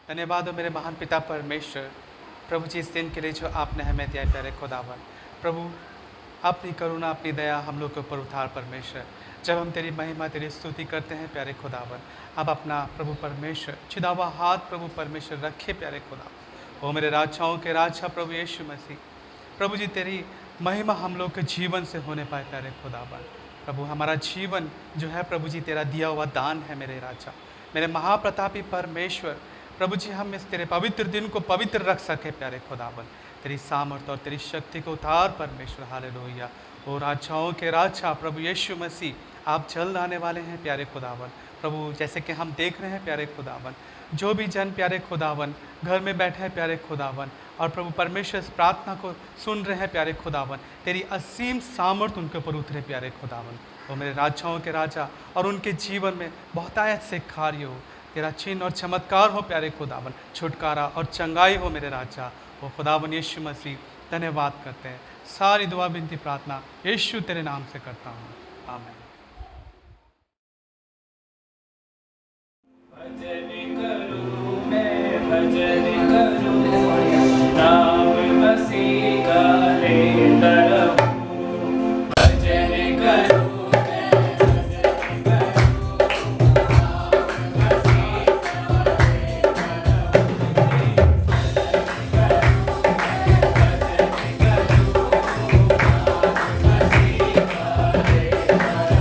धन्यवाद हो मेरे महान पिता परमेश्वर, प्रभु जी इस दिन के लिए जो आपने हमें दिया प्यारे खुदावन। प्रभु अपनी करुणा अपनी दया हम लोग के ऊपर उतार परमेश्वर। जब हम तेरी महिमा तेरी स्तुति करते हैं प्यारे खुदावन, अब अपना प्रभु परमेश्वर छिदा हुआ हाथ प्रभु परमेश्वर रखे प्यारे खुदावन। ओ मेरे राजाओं के राजा प्रभु यीशु मसीह, प्रभु जी तेरी महिमा हम लोग के जीवन से होने पाए प्यारे खुदावन। प्रभु हमारा जीवन जो है प्रभु जी तेरा दिया हुआ दान है मेरे राजा, मेरे महाप्रतापी परमेश्वर। प्रभु जी हम इस तेरे पवित्र दिन को पवित्र रख सके प्यारे खुदावन। तेरी सामर्थ्य और तेरी शक्ति को उतार परमेश्वर। हालेलुया। ओ राजाओं के राजा प्रभु यीशु मसीह, आप जल्द आने वाले हैं प्यारे खुदावन। प्रभु जैसे कि हम देख रहे हैं प्यारे खुदावन, जो भी जन प्यारे खुदावन घर में बैठे हैं प्यारे खुदावन, और प्रभु परमेश्वर इस प्रार्थना को सुन रहे हैं प्यारे खुदावन, तेरी असीम सामर्थ उनके ऊपर उतरे प्यारे खुदावन। वो मेरे राजाओं के राजा, और उनके जीवन में बहुतायत से कार्य हो, तेरा चिन्ह और चमत्कार हो प्यारे खुदावन, छुटकारा और चंगाई हो मेरे राजा। वो खुदावन यीशु मसीह धन्यवाद करते हैं। सारी दुआ विनती प्रार्थना यीशु तेरे नाम से करता हूँ, आमीन। भजन करूं मैं भजन करूं, नाम मसीह का लेता रहूं। भजन करूं मैं भजन करूं, नाम मसीह का लेता रहूं। भजन करूं मैं भजन करूं, नाम मसीह का लेता रहूं।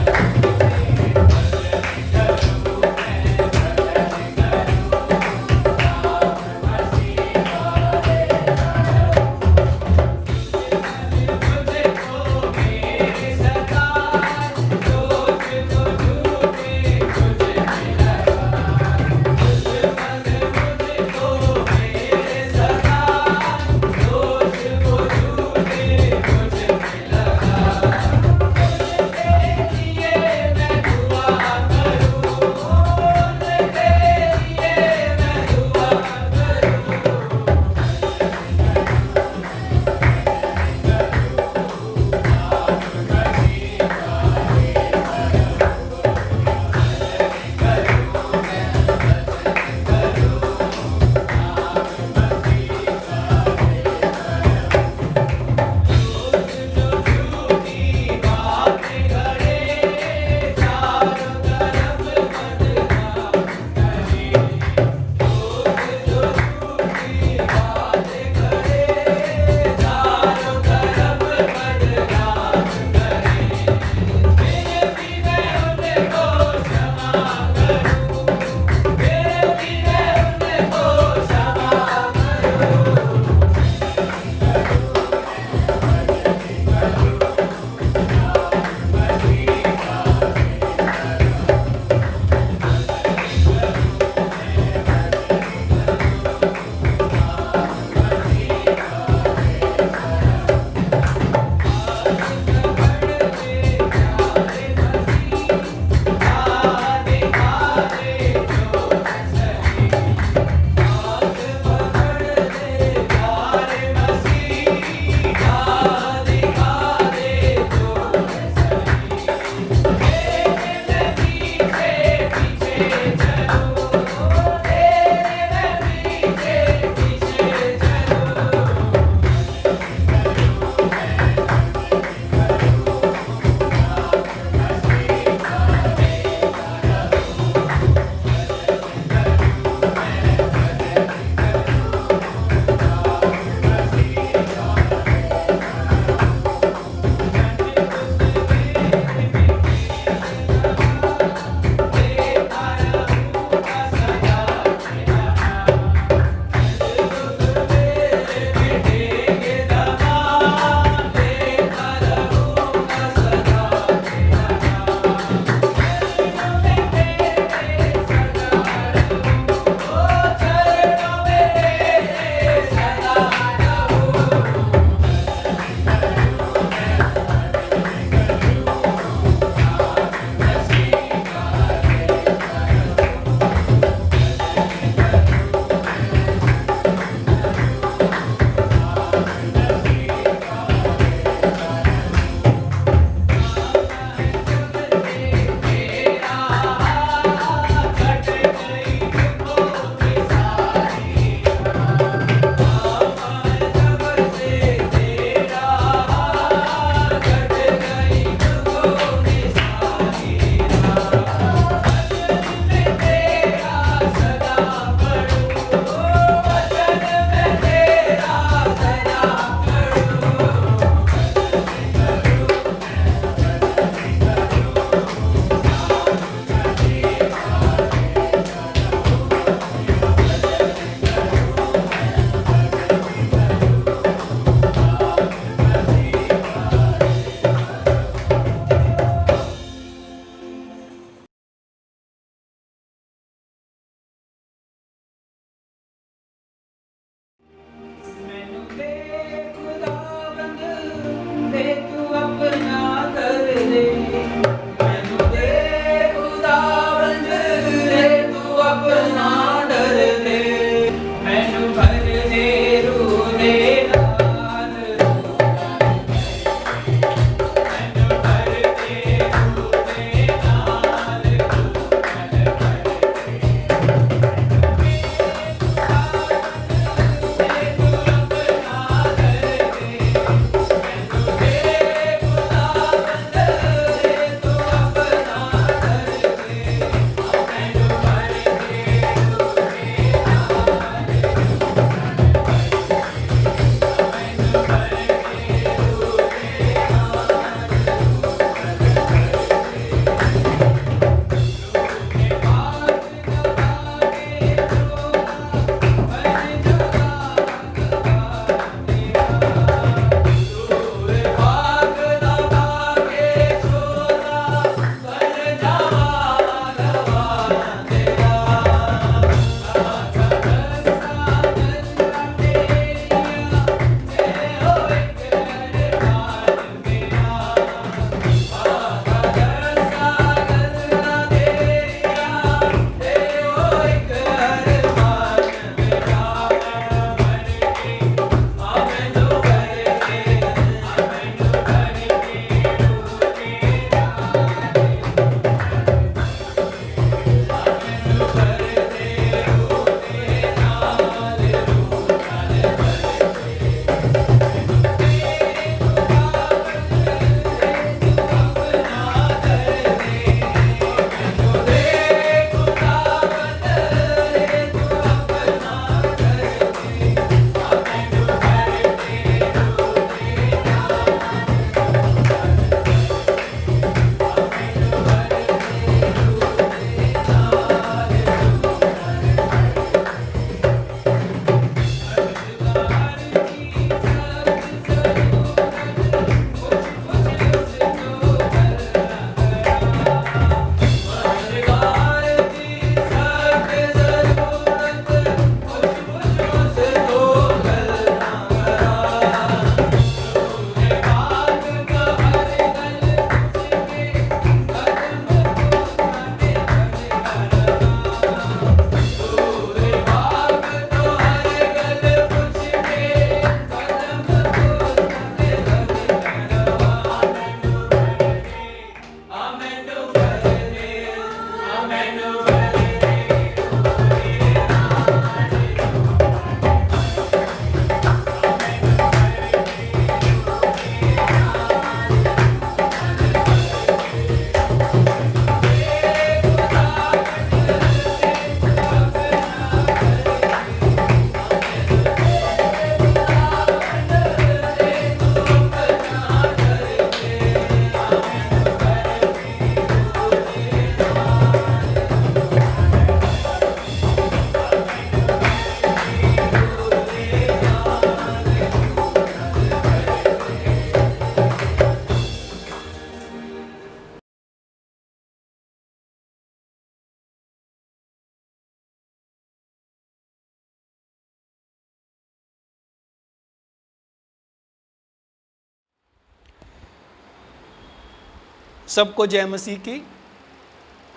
सबको जय मसीह की।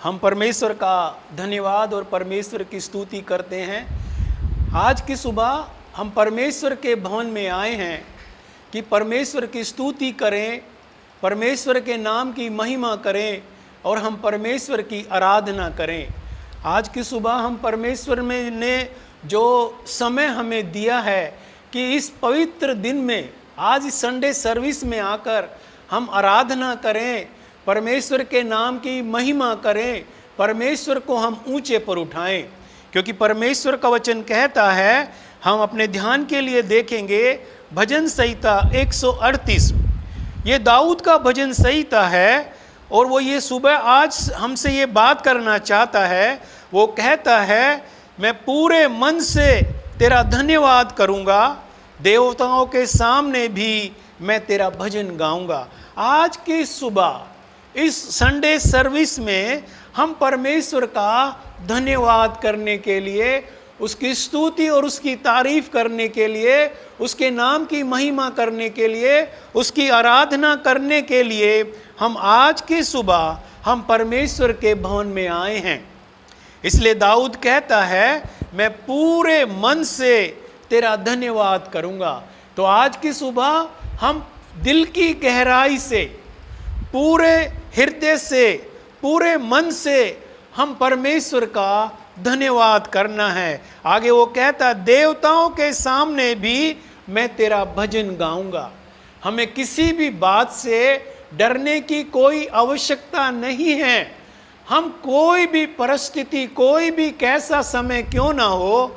हम परमेश्वर का धन्यवाद और परमेश्वर की स्तुति करते हैं। आज की सुबह हम परमेश्वर के भवन में आए हैं कि परमेश्वर की स्तुति करें, परमेश्वर के नाम की महिमा करें और हम परमेश्वर की आराधना करें। आज की सुबह हम परमेश्वर में ने जो समय हमें दिया है कि इस पवित्र दिन में, आज इस संडे सर्विस में आकर हम आराधना करें, परमेश्वर के नाम की महिमा करें, परमेश्वर को हम ऊंचे पर उठाएं। क्योंकि परमेश्वर का वचन कहता है, हम अपने ध्यान के लिए देखेंगे भजन संहिता 138। ये दाऊद का भजन संहिता है और वो ये सुबह आज हमसे ये बात करना चाहता है। वो कहता है, मैं पूरे मन से तेरा धन्यवाद करूँगा, देवताओं के सामने भी मैं तेरा भजन गाऊंगा। आज की सुबह इस संडे सर्विस में हम परमेश्वर का धन्यवाद करने के लिए, उसकी स्तुति और उसकी तारीफ करने के लिए, उसके नाम की महिमा करने के लिए, उसकी आराधना करने के लिए हम आज की सुबह हम परमेश्वर के भवन में आए हैं। इसलिए दाऊद कहता है, मैं पूरे मन से तेरा धन्यवाद करूंगा। तो आज की सुबह हम दिल की गहराई से, पूरे हृदय से, पूरे मन से हम परमेश्वर का धन्यवाद करना है। आगे वो कहता, देवताओं के सामने भी मैं तेरा भजन गाऊंगा। हमें किसी भी बात से डरने की कोई आवश्यकता नहीं है। हम कोई भी परिस्थिति, कोई भी कैसा समय क्यों ना हो,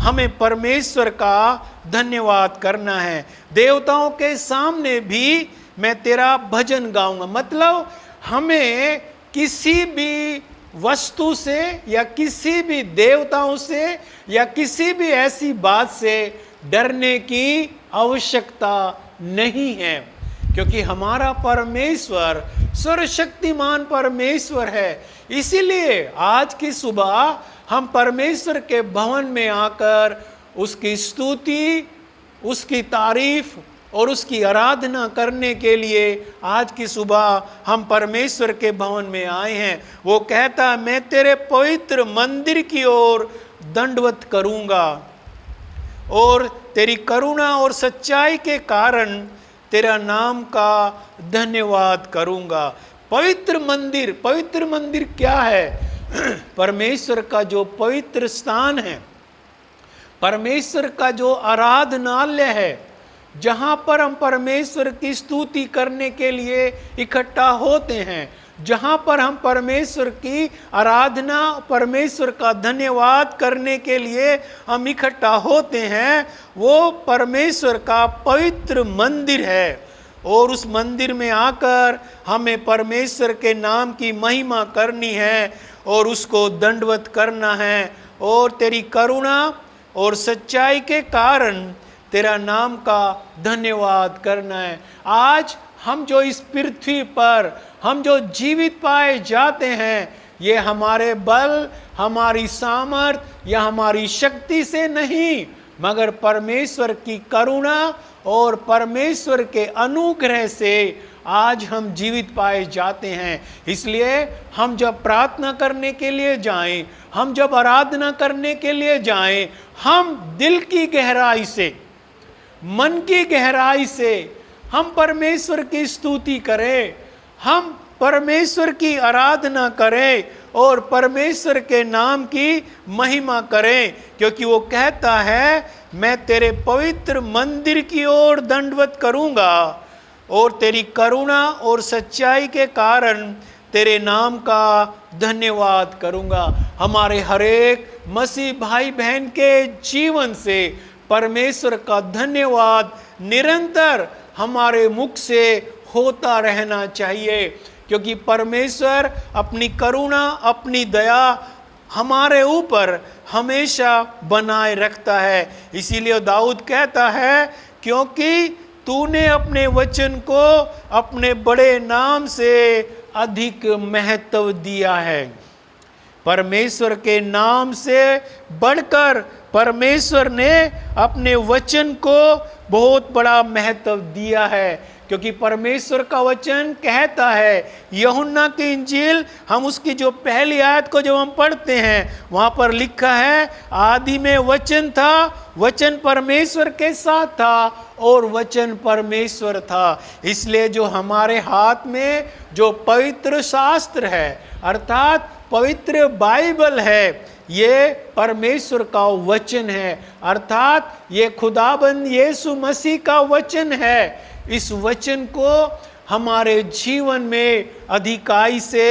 हमें परमेश्वर का धन्यवाद करना है। देवताओं के सामने भी मैं तेरा भजन गाऊंगा। मतलब हमें किसी भी वस्तु से या किसी भी देवताओं से या किसी भी ऐसी बात से डरने की आवश्यकता नहीं है, क्योंकि हमारा परमेश्वर सर्वशक्तिमान परमेश्वर है। इसीलिए आज की सुबह हम परमेश्वर के भवन में आकर उसकी स्तुति, उसकी तारीफ और उसकी आराधना करने के लिए आज की सुबह हम परमेश्वर के भवन में आए हैं। वो कहता, मैं तेरे पवित्र मंदिर की ओर दंडवत करूंगा और तेरी करुणा और सच्चाई के कारण तेरा नाम का धन्यवाद करूंगा। पवित्र मंदिर क्या है? परमेश्वर का जो पवित्र स्थान है, परमेश्वर का जो आराधनालय है, जहाँ पर हम परमेश्वर की स्तुति करने के लिए इकट्ठा होते हैं, जहाँ पर हम परमेश्वर की आराधना, परमेश्वर का धन्यवाद करने के लिए हम इकट्ठा होते हैं, वो परमेश्वर का पवित्र मंदिर है। और उस मंदिर में आकर हमें परमेश्वर के नाम की महिमा करनी है और उसको दंडवत करना है और तेरी करुणा और सच्चाई के कारण तेरा नाम का धन्यवाद करना है। आज हम जो इस पृथ्वी पर हम जो जीवित पाए जाते हैं, ये हमारे बल, हमारी सामर्थ या हमारी शक्ति से नहीं, मगर परमेश्वर की करुणा और परमेश्वर के अनुग्रह से आज हम जीवित पाए जाते हैं। इसलिए हम जब प्रार्थना करने के लिए जाएं, हम जब आराधना करने के लिए जाएं, हम दिल की गहराई से, मन की गहराई से हम परमेश्वर की स्तुति करें, हम परमेश्वर की आराधना करें और परमेश्वर के नाम की महिमा करें। क्योंकि वो कहता है, मैं तेरे पवित्र मंदिर की ओर दंडवत करूंगा और तेरी करुणा और सच्चाई के कारण तेरे नाम का धन्यवाद करूंगा। हमारे हरेक मसीह भाई बहन के जीवन से परमेश्वर का धन्यवाद निरंतर हमारे मुख से होता रहना चाहिए, क्योंकि परमेश्वर अपनी करुणा, अपनी दया हमारे ऊपर हमेशा बनाए रखता है। इसीलिए दाऊद कहता है, क्योंकि तूने अपने वचन को अपने बड़े नाम से अधिक महत्व दिया है। परमेश्वर के नाम से बढ़कर परमेश्वर ने अपने वचन को बहुत बड़ा महत्व दिया है, क्योंकि परमेश्वर का वचन कहता है, यूहन्ना की इंजील हम उसकी जो पहली आयत को जब हम पढ़ते हैं वहाँ पर लिखा है, आदि में वचन था, वचन परमेश्वर के साथ था और वचन परमेश्वर था। इसलिए जो हमारे हाथ में जो पवित्र शास्त्र है अर्थात पवित्र बाइबल है, ये परमेश्वर का वचन है, अर्थात ये खुदाबंद यीशु मसीह का वचन है। इस वचन को हमारे जीवन में अधिकाई से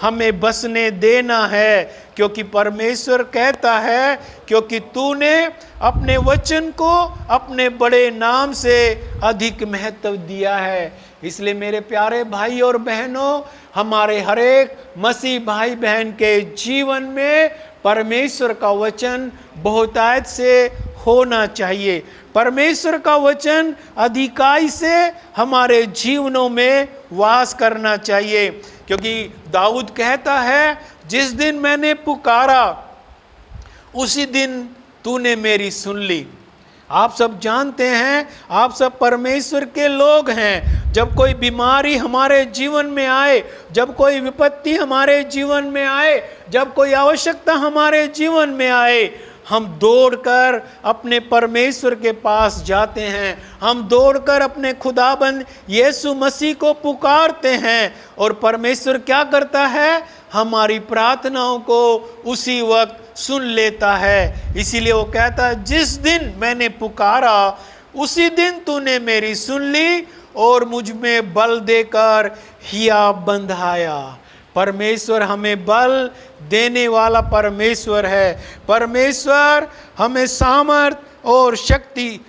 हमें बसने देना है, क्योंकि परमेश्वर कहता है, क्योंकि तूने अपने वचन को अपने बड़े नाम से अधिक महत्व दिया है। इसलिए मेरे प्यारे भाई और बहनों, हमारे हरेक मसीह भाई बहन के जीवन में परमेश्वर का वचन बहुतायत से होना चाहिए। परमेश्वर का वचन अधिकाई से हमारे जीवनों में वास करना चाहिए, क्योंकि दाऊद कहता है, जिस दिन मैंने पुकारा उसी दिन तूने मेरी सुन ली। आप सब जानते हैं, आप सब परमेश्वर के लोग हैं। जब कोई बीमारी हमारे जीवन में आए, जब कोई विपत्ति हमारे जीवन में आए, जब कोई आवश्यकता हमारे जीवन में आए, हम दौड़कर अपने परमेश्वर के पास जाते हैं, हम दौड़कर अपने खुदाबंद यीशु मसीह को पुकारते हैं, और परमेश्वर क्या करता है, हमारी प्रार्थनाओं को उसी वक्त सुन लेता है। इसीलिए वो कहता है, जिस दिन मैंने पुकारा उसी दिन तूने मेरी सुन ली और मुझ में बल देकर हिया बंधाया। परमेश्वर हमें बल देने वाला परमेश्वर है। परमेश्वर हमें सामर्थ और शक्ति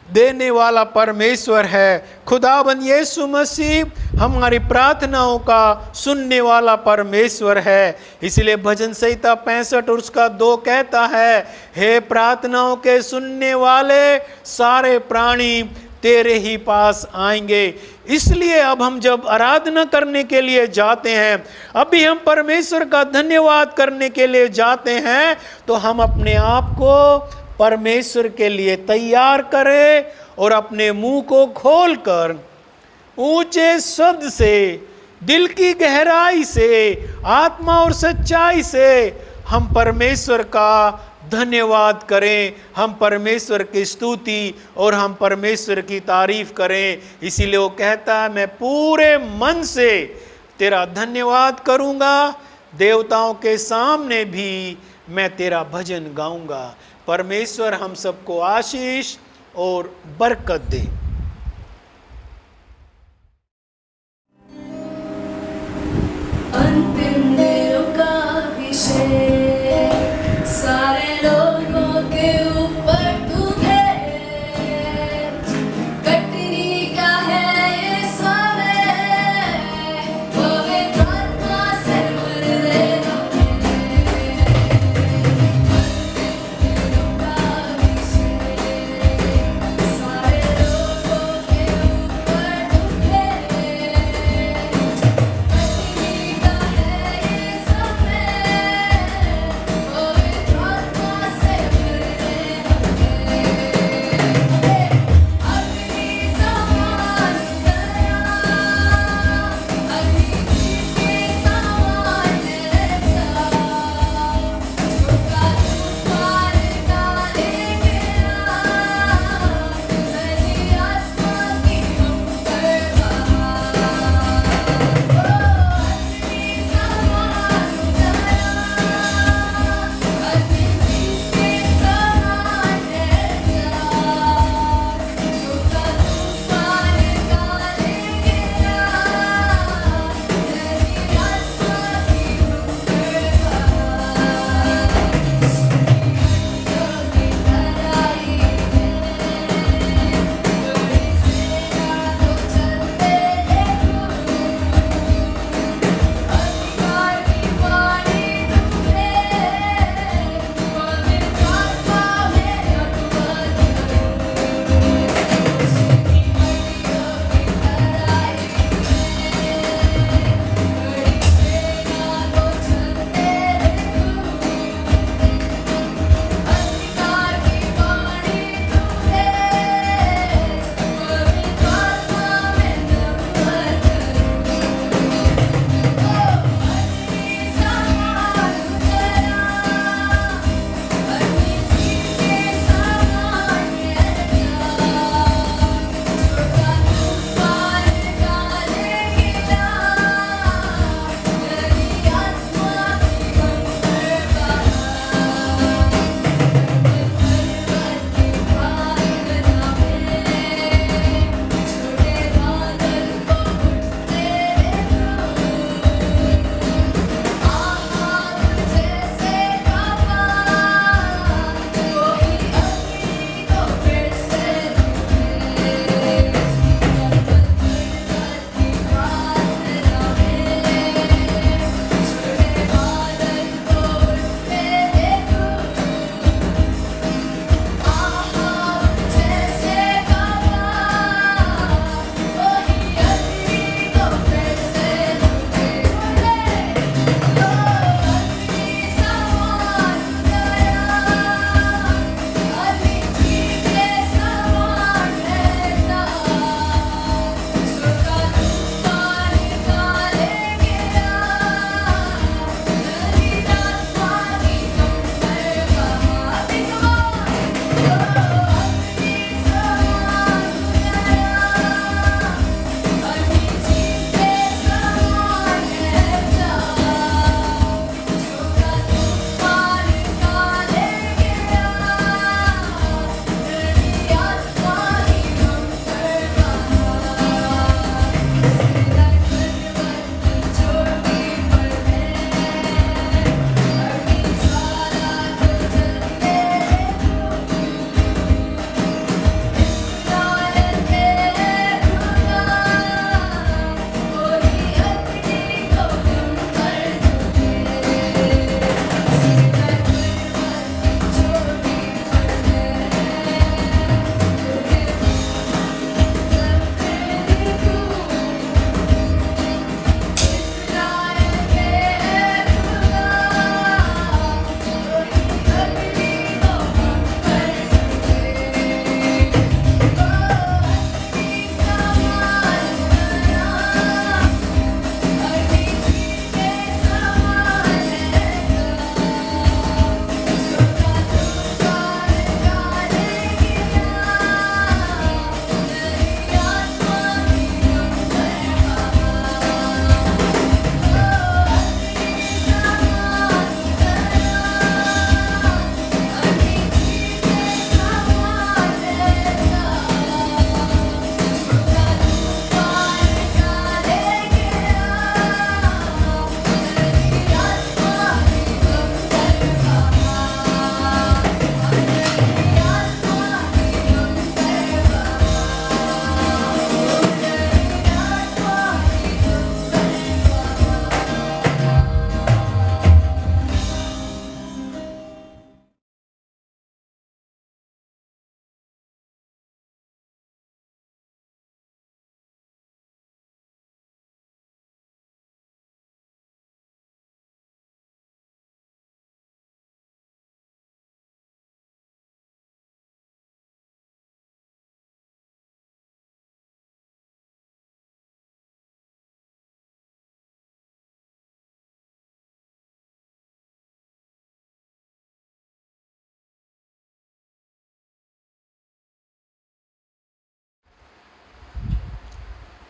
देने वाला परमेश्वर है। खुदाबंद यीशु मसीह हमारी प्रार्थनाओं का सुनने वाला परमेश्वर है। इसलिए भजन संहिता 65 और उसका 2 कहता है, हे प्रार्थनाओं के सुनने वाले सारे प्राणी तेरे ही पास आएंगे। इसलिए अब हम जब आराधना करने के लिए जाते हैं, अभी हम परमेश्वर का धन्यवाद करने के लिए जाते हैं, तो हम अपने आप को परमेश्वर के लिए तैयार करें और अपने मुंह को खोलकर ऊंचे शब्द से, दिल की गहराई से, आत्मा और सच्चाई से हम परमेश्वर का धन्यवाद करें, हम परमेश्वर की स्तुति और हम परमेश्वर की तारीफ करें। इसीलिए वो कहता है, मैं पूरे मन से तेरा धन्यवाद करूंगा, देवताओं के सामने भी मैं तेरा भजन गाऊंगा। परमेश्वर हम सबको आशीष और बरकत दे। अंतिम दिनों का अभिषेक सारे लोगों के ऊपर तू भेज। कटनी का है ये समय, पवित्र आत्मा से भर देना। सारे लोगों के ऊपर तू भेज। कटनी का है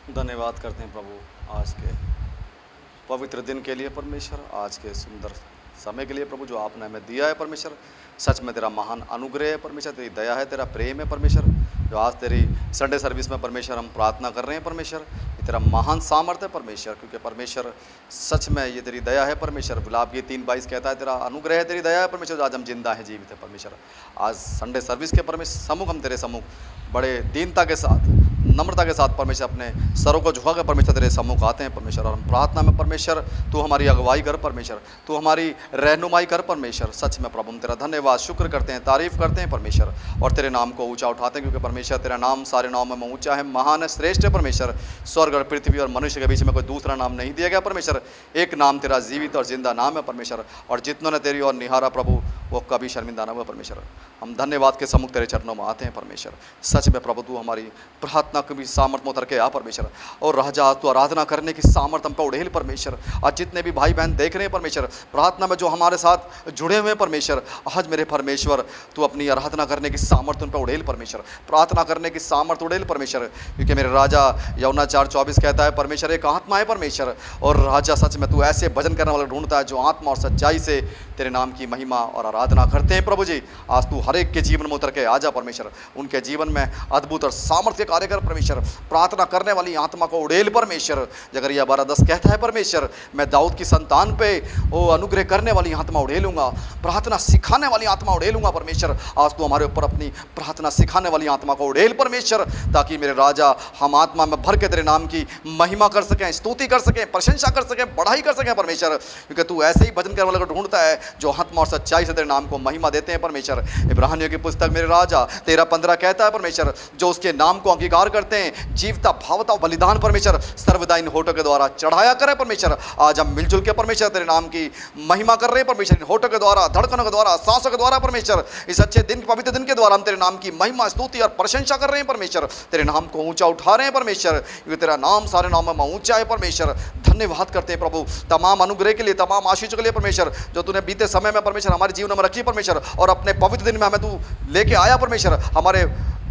धन्यवाद करते हैं प्रभु आज के पवित्र दिन के लिए परमेश्वर, आज के सुंदर समय के लिए प्रभु जो आपने हमें दिया है परमेश्वर। सच में तेरा महान अनुग्रह है परमेश्वर, तेरी दया है, तेरा प्रेम है परमेश्वर। जो आज तेरी संडे सर्विस में परमेश्वर हम प्रार्थना कर रहे हैं परमेश्वर, ये तेरा महान सामर्थ्य है परमेश्वर, क्योंकि परमेश्वर सच में ये तेरी दया है परमेश्वर। गुलाब की 3:22 कहता है तेरा अनुग्रह है, तेरी दया है परमेश्वर। आज हम जिंदा हैं, जीवित है परमेश्वर। आज संडे सर्विस के परमेश्वर सम्मुख हम तेरे सम्मुख बड़े दीनता के साथ, नम्रता के साथ परमेश्वर अपने सरों को झुका कर परमेश्वर तेरे सम्मुख आते हैं परमेश्वर। और हम प्रार्थना में परमेश्वर तू हमारी अगुवाई कर परमेश्वर, तू हमारी रहनुमाई कर परमेश्वर। सच में प्रभु हम तेरा धन्यवाद शुक्र करते हैं, तारीफ करते हैं परमेश्वर, और तेरे नाम को ऊंचा उठाते हैं, क्योंकि परमेश्वर तेरा नाम सारे नामों में ऊंचा है, महान है, श्रेष्ठ है परमेश्वर। स्वर्ग और पृथ्वी और मनुष्य के बीच में कोई दूसरा नाम नहीं दिया गया परमेश्वर। एक नाम तेरा जीवित और जिंदा नाम है परमेश्वर, और जितनों ने तेरी ओर निहारा प्रभु वो कभी शर्मिंदा न हुआ परमेश्वर। हम धन्यवाद के सम्मुख तेरे चरणों में आते हैं परमेश्वर। सच में प्रभु तू हमारी प्रार्थना की भी सामर्थ में उतर के आ परमेश्वर, और राजा तू आराधना करने की सामर्थ हम पर उड़ेल परमेश्वर। आज जितने भी भाई बहन देख रहे हैं परमेश्वर, प्रार्थना में जो हमारे साथ जुड़े हुए हैं परमेश्वर, आज मेरे परमेश्वर तू अपनी आराधना करने की सामर्थ उन पर उड़ेल परमेश्वर, प्रार्थना करने की सामर्थ उड़ेल परमेश्वर। क्योंकि मेरे राजा यौना 4:24 कहता है परमेश्वर एक आत्मा है परमेश्वर, और राजा सच में तू ऐसे भजन करने वाले ढूंढता है जो आत्मा और सच्चाई से तेरे नाम की महिमा और आराधना करते हैं प्रभु जी। आज तू हर एक के जीवन में उतर के आ जा परमेश्वर, उनके जीवन में अद्भुत और सामर्थ्य कार्य कर परमेश्वर। प्रार्थना करने वाली आत्मा को उड़ेल परमेश्वर। जकरिया 12:10 कहता है परमेश्वर मैं दाऊद की संतान पे वो अनुग्रह करने वाली आत्मा उड़ेलूंगा, प्रार्थना सिखाने वाली आत्मा उड़ेलूंगा परमेश्वर। आज तू हमारे ऊपर अपनी प्रार्थना सिखाने वाली आत्मा को उड़ेल परमेश्वर, ताकि मेरे राजा हम आत्मा में भर के तेरे नाम की महिमा कर सकें, स्तुति कर सकें, प्रशंसा कर सकें, बढ़ाई कर सकें परमेश्वर। क्योंकि तू ऐसे ही भजन करने वाले को ढूंढता है जो आत्मा और सच्चाई से तेरे नाम को महिमा देते हैं परमेश्वर। इब्रानियों की पुस्तक मेरे राजा 13:15 कहता है परमेश्वर जो उसके नाम को अंगीकार करते हैं जीवता भावता बलिदान परमेश्वर सर्वदा इन होठों के द्वारा चढ़ाया करे परमेश्वर। आज हम मिलजुल के परमेश्वर तेरे नाम की महिमा कर रहे हैं परमेश्वर, इन होठों के द्वारा, धड़कनों के द्वारा, सांसों के द्वारा परमेश्वर। इस अच्छे दिन, पवित्र दिन के द्वारा हम तेरे नाम की महिमा, स्तुति और प्रशंसा कर रहे हैं परमेश्वर। तेरे नाम को ऊंचा उठा रहे हैं परमेश्वर, क्योंकि तेरा नाम सारे नामों में ऊंचा है परमेश्वर। धन्यवाद करते हैं प्रभु तमाम अनुग्रह के लिए, तमाम आशीषों के लिए परमेश्वर, जो तूने बीते समय में परमेश्वर हमारे जीवन में रखी परमेश्वर, और अपने पवित्र दिन में हमें तू लेके आया परमेश्वर। हमारे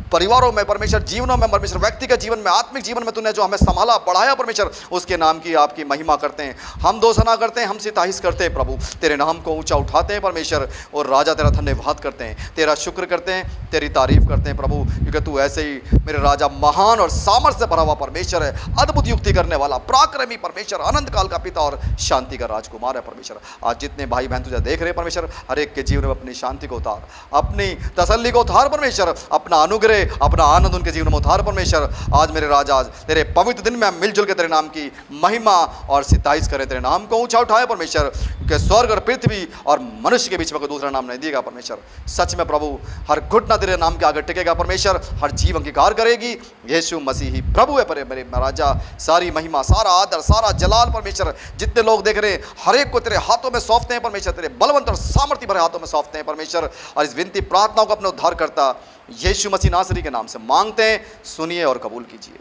परिवारों में परमेश्वर, जीवनों में परमेश्वर, व्यक्ति के जीवन में, आत्मिक जीवन में तूने जो हमें संभाला, बढ़ाया परमेश्वर, उसके नाम की आपकी महिमा करते हैं। हम दोसना करते हैं, हम सिताइश करते हैं प्रभु, तेरे नाम को ऊंचा उठाते हैं परमेश्वर। और राजा तेरा धन्यवाद करते हैं, तेरा शुक्र करते हैं, तेरी तारीफ करते हैं प्रभु, क्योंकि तू ऐसे ही मेरे राजा महान और सामर्थ्य से भरा हुआ परमेश्वर है, अद्भुत युक्ति करने वाला, पराक्रमी परमेश्वर, अनंत काल का पिता और शांति का राजकुमार है परमेश्वर। आज जितने भाई बहन तुझे देख रहे हैं परमेश्वर, हर एक के जीवन में अपनी शांति को उतार, अपनी तसल्ली को उतार परमेश्वर, अपना अनुग्रह, अपना आनंद उनके जीवन में उतार परमेश्वर। आज मेरे राजा तेरे पवित्र दिन में हम मिलजुल के तेरे नाम की महिमा और सिताइश करें, तेरे नाम को ऊंचा उठाए परमेश्वर, क्योंकि स्वर्ग और पृथ्वी और मनुष्य के बीच में कोई दूसरा नाम नहीं दिएगा परमेश्वर। सच में प्रभु हर घुटना तेरे नाम के आगे टिकेगा परमेश्वर, हर जीव अंगीकार करेगी यीशु मसीह ही प्रभु है मेरे राजा। सारी महिमा, सारा आदर, सारा जलाल परमेश्वर, जितने लोग देख रहे हैं हर एक को तेरे हाथों में सौंपते हैं परमेश्वर, तेरे बलवंत और सामर्थ्य भरे हाथों में सौंपते हैं परमेश्वर। और इस विनती प्रार्थनाओं को अपने उद्धार करता यीशु मसीह नासरी के नाम से मांगते हैं, सुनिए और कबूल कीजिए,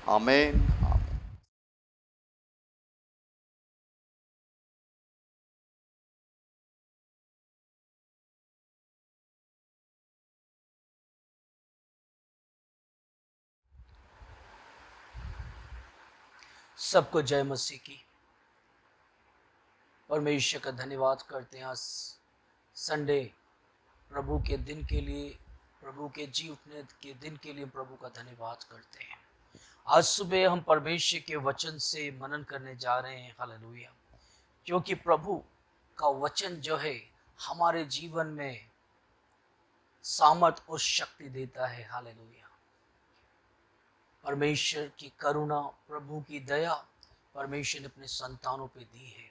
आमीन। सबको जय मसीह की। परमेश्वर का धन्यवाद करते हैं आज संडे प्रभु के दिन के लिए, प्रभु के जी उठने के दिन के लिए प्रभु का धन्यवाद करते हैं। आज सुबह हम परमेश्वर के वचन से मनन करने जा रहे हैं, हालेलुया, क्योंकि प्रभु का वचन जो है हमारे जीवन में सामर्थ और शक्ति देता है, हालेलुया। परमेश्वर की करुणा, प्रभु की दया परमेश्वर ने अपने संतानों पे दी है।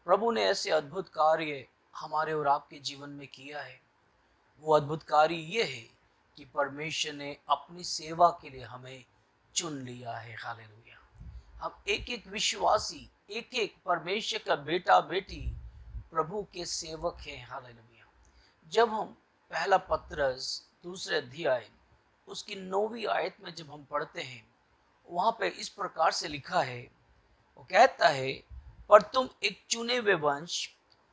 प्रभु ने ऐसे अद्भुत कार्य हमारे और आपके जीवन में किया है। वो अद्भुत कार्य ये है कि परमेश्वर ने अपनी सेवा के लिए हमें चुन लिया है, हालेलुया। हम एक एक विश्वासी, एक एक परमेश्वर का बेटा बेटी प्रभु के सेवक हैं, हालेलुया। जब हम पहला पत्रस 2 अध्याय उसकी 9वीं आयत में जब हम पढ़ते हैं, वहाँ पे इस प्रकार से लिखा है, वो कहता है, पर तुम एक चुने हुए वंश,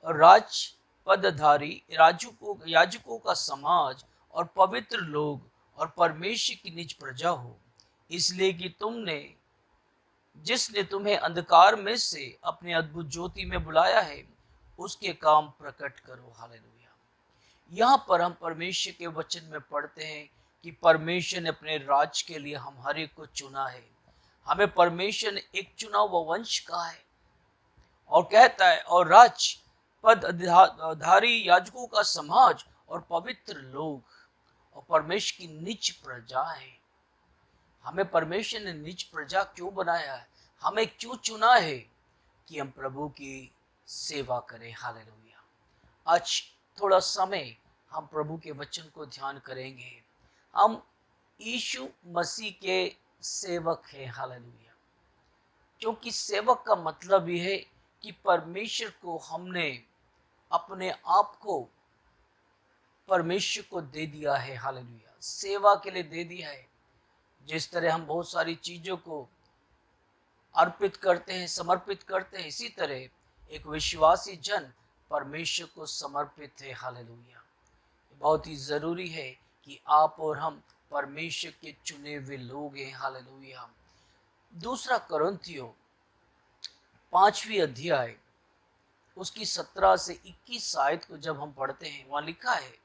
राज पदधारी, याजकों का समाज और पवित्र लोग और परमेश्वर की निज प्रजा हो, इसलिए कि तुमने जिसने तुम्हें अंधकार में से अपने अद्भुत ज्योति में बुलाया है, उसके काम प्रकट करो। हालेलुया। यहाँ पर हम परमेश्वर के वचन में पढ़ते हैं कि परमेश्वर ने अपने राज के लिए हम हर एक को चुना है। हमें परमेश्वर ने एक चुना हुआ वंश कहा है और कहता है, और राज पद धारी याजकों का समाज और पवित्र लोग और परमेश्वर की निज प्रजा है। हमें परमेश्वर ने निज प्रजा क्यों बनाया है? हमें क्यों चुना है? कि हम प्रभु की सेवा करें। हालेलुया। आज थोड़ा समय हम प्रभु के वचन को ध्यान करेंगे। हम यीशु मसीह के सेवक हैं। हालेलुया। क्योंकि सेवक का मतलब यह है कि परमेश्वर को हमने अपने आप को परमेश्वर को दे दिया है। हालेलुया। सेवा के लिए दे दिया है। जिस तरह हम बहुत सारी चीजों को अर्पित करते हैं, समर्पित करते हैं, इसी तरह एक विश्वासी जन परमेश्वर को समर्पित है। हालेलुया। बहुत ही जरूरी है कि आप और हम परमेश्वर के चुने हुए लोग हैं। हालेलुया। दूसरा कोरिन्थियों 5वीं अध्याय उसकी 17 से 21 आयत को जब हम पढ़ते हैं, वहां लिखा है,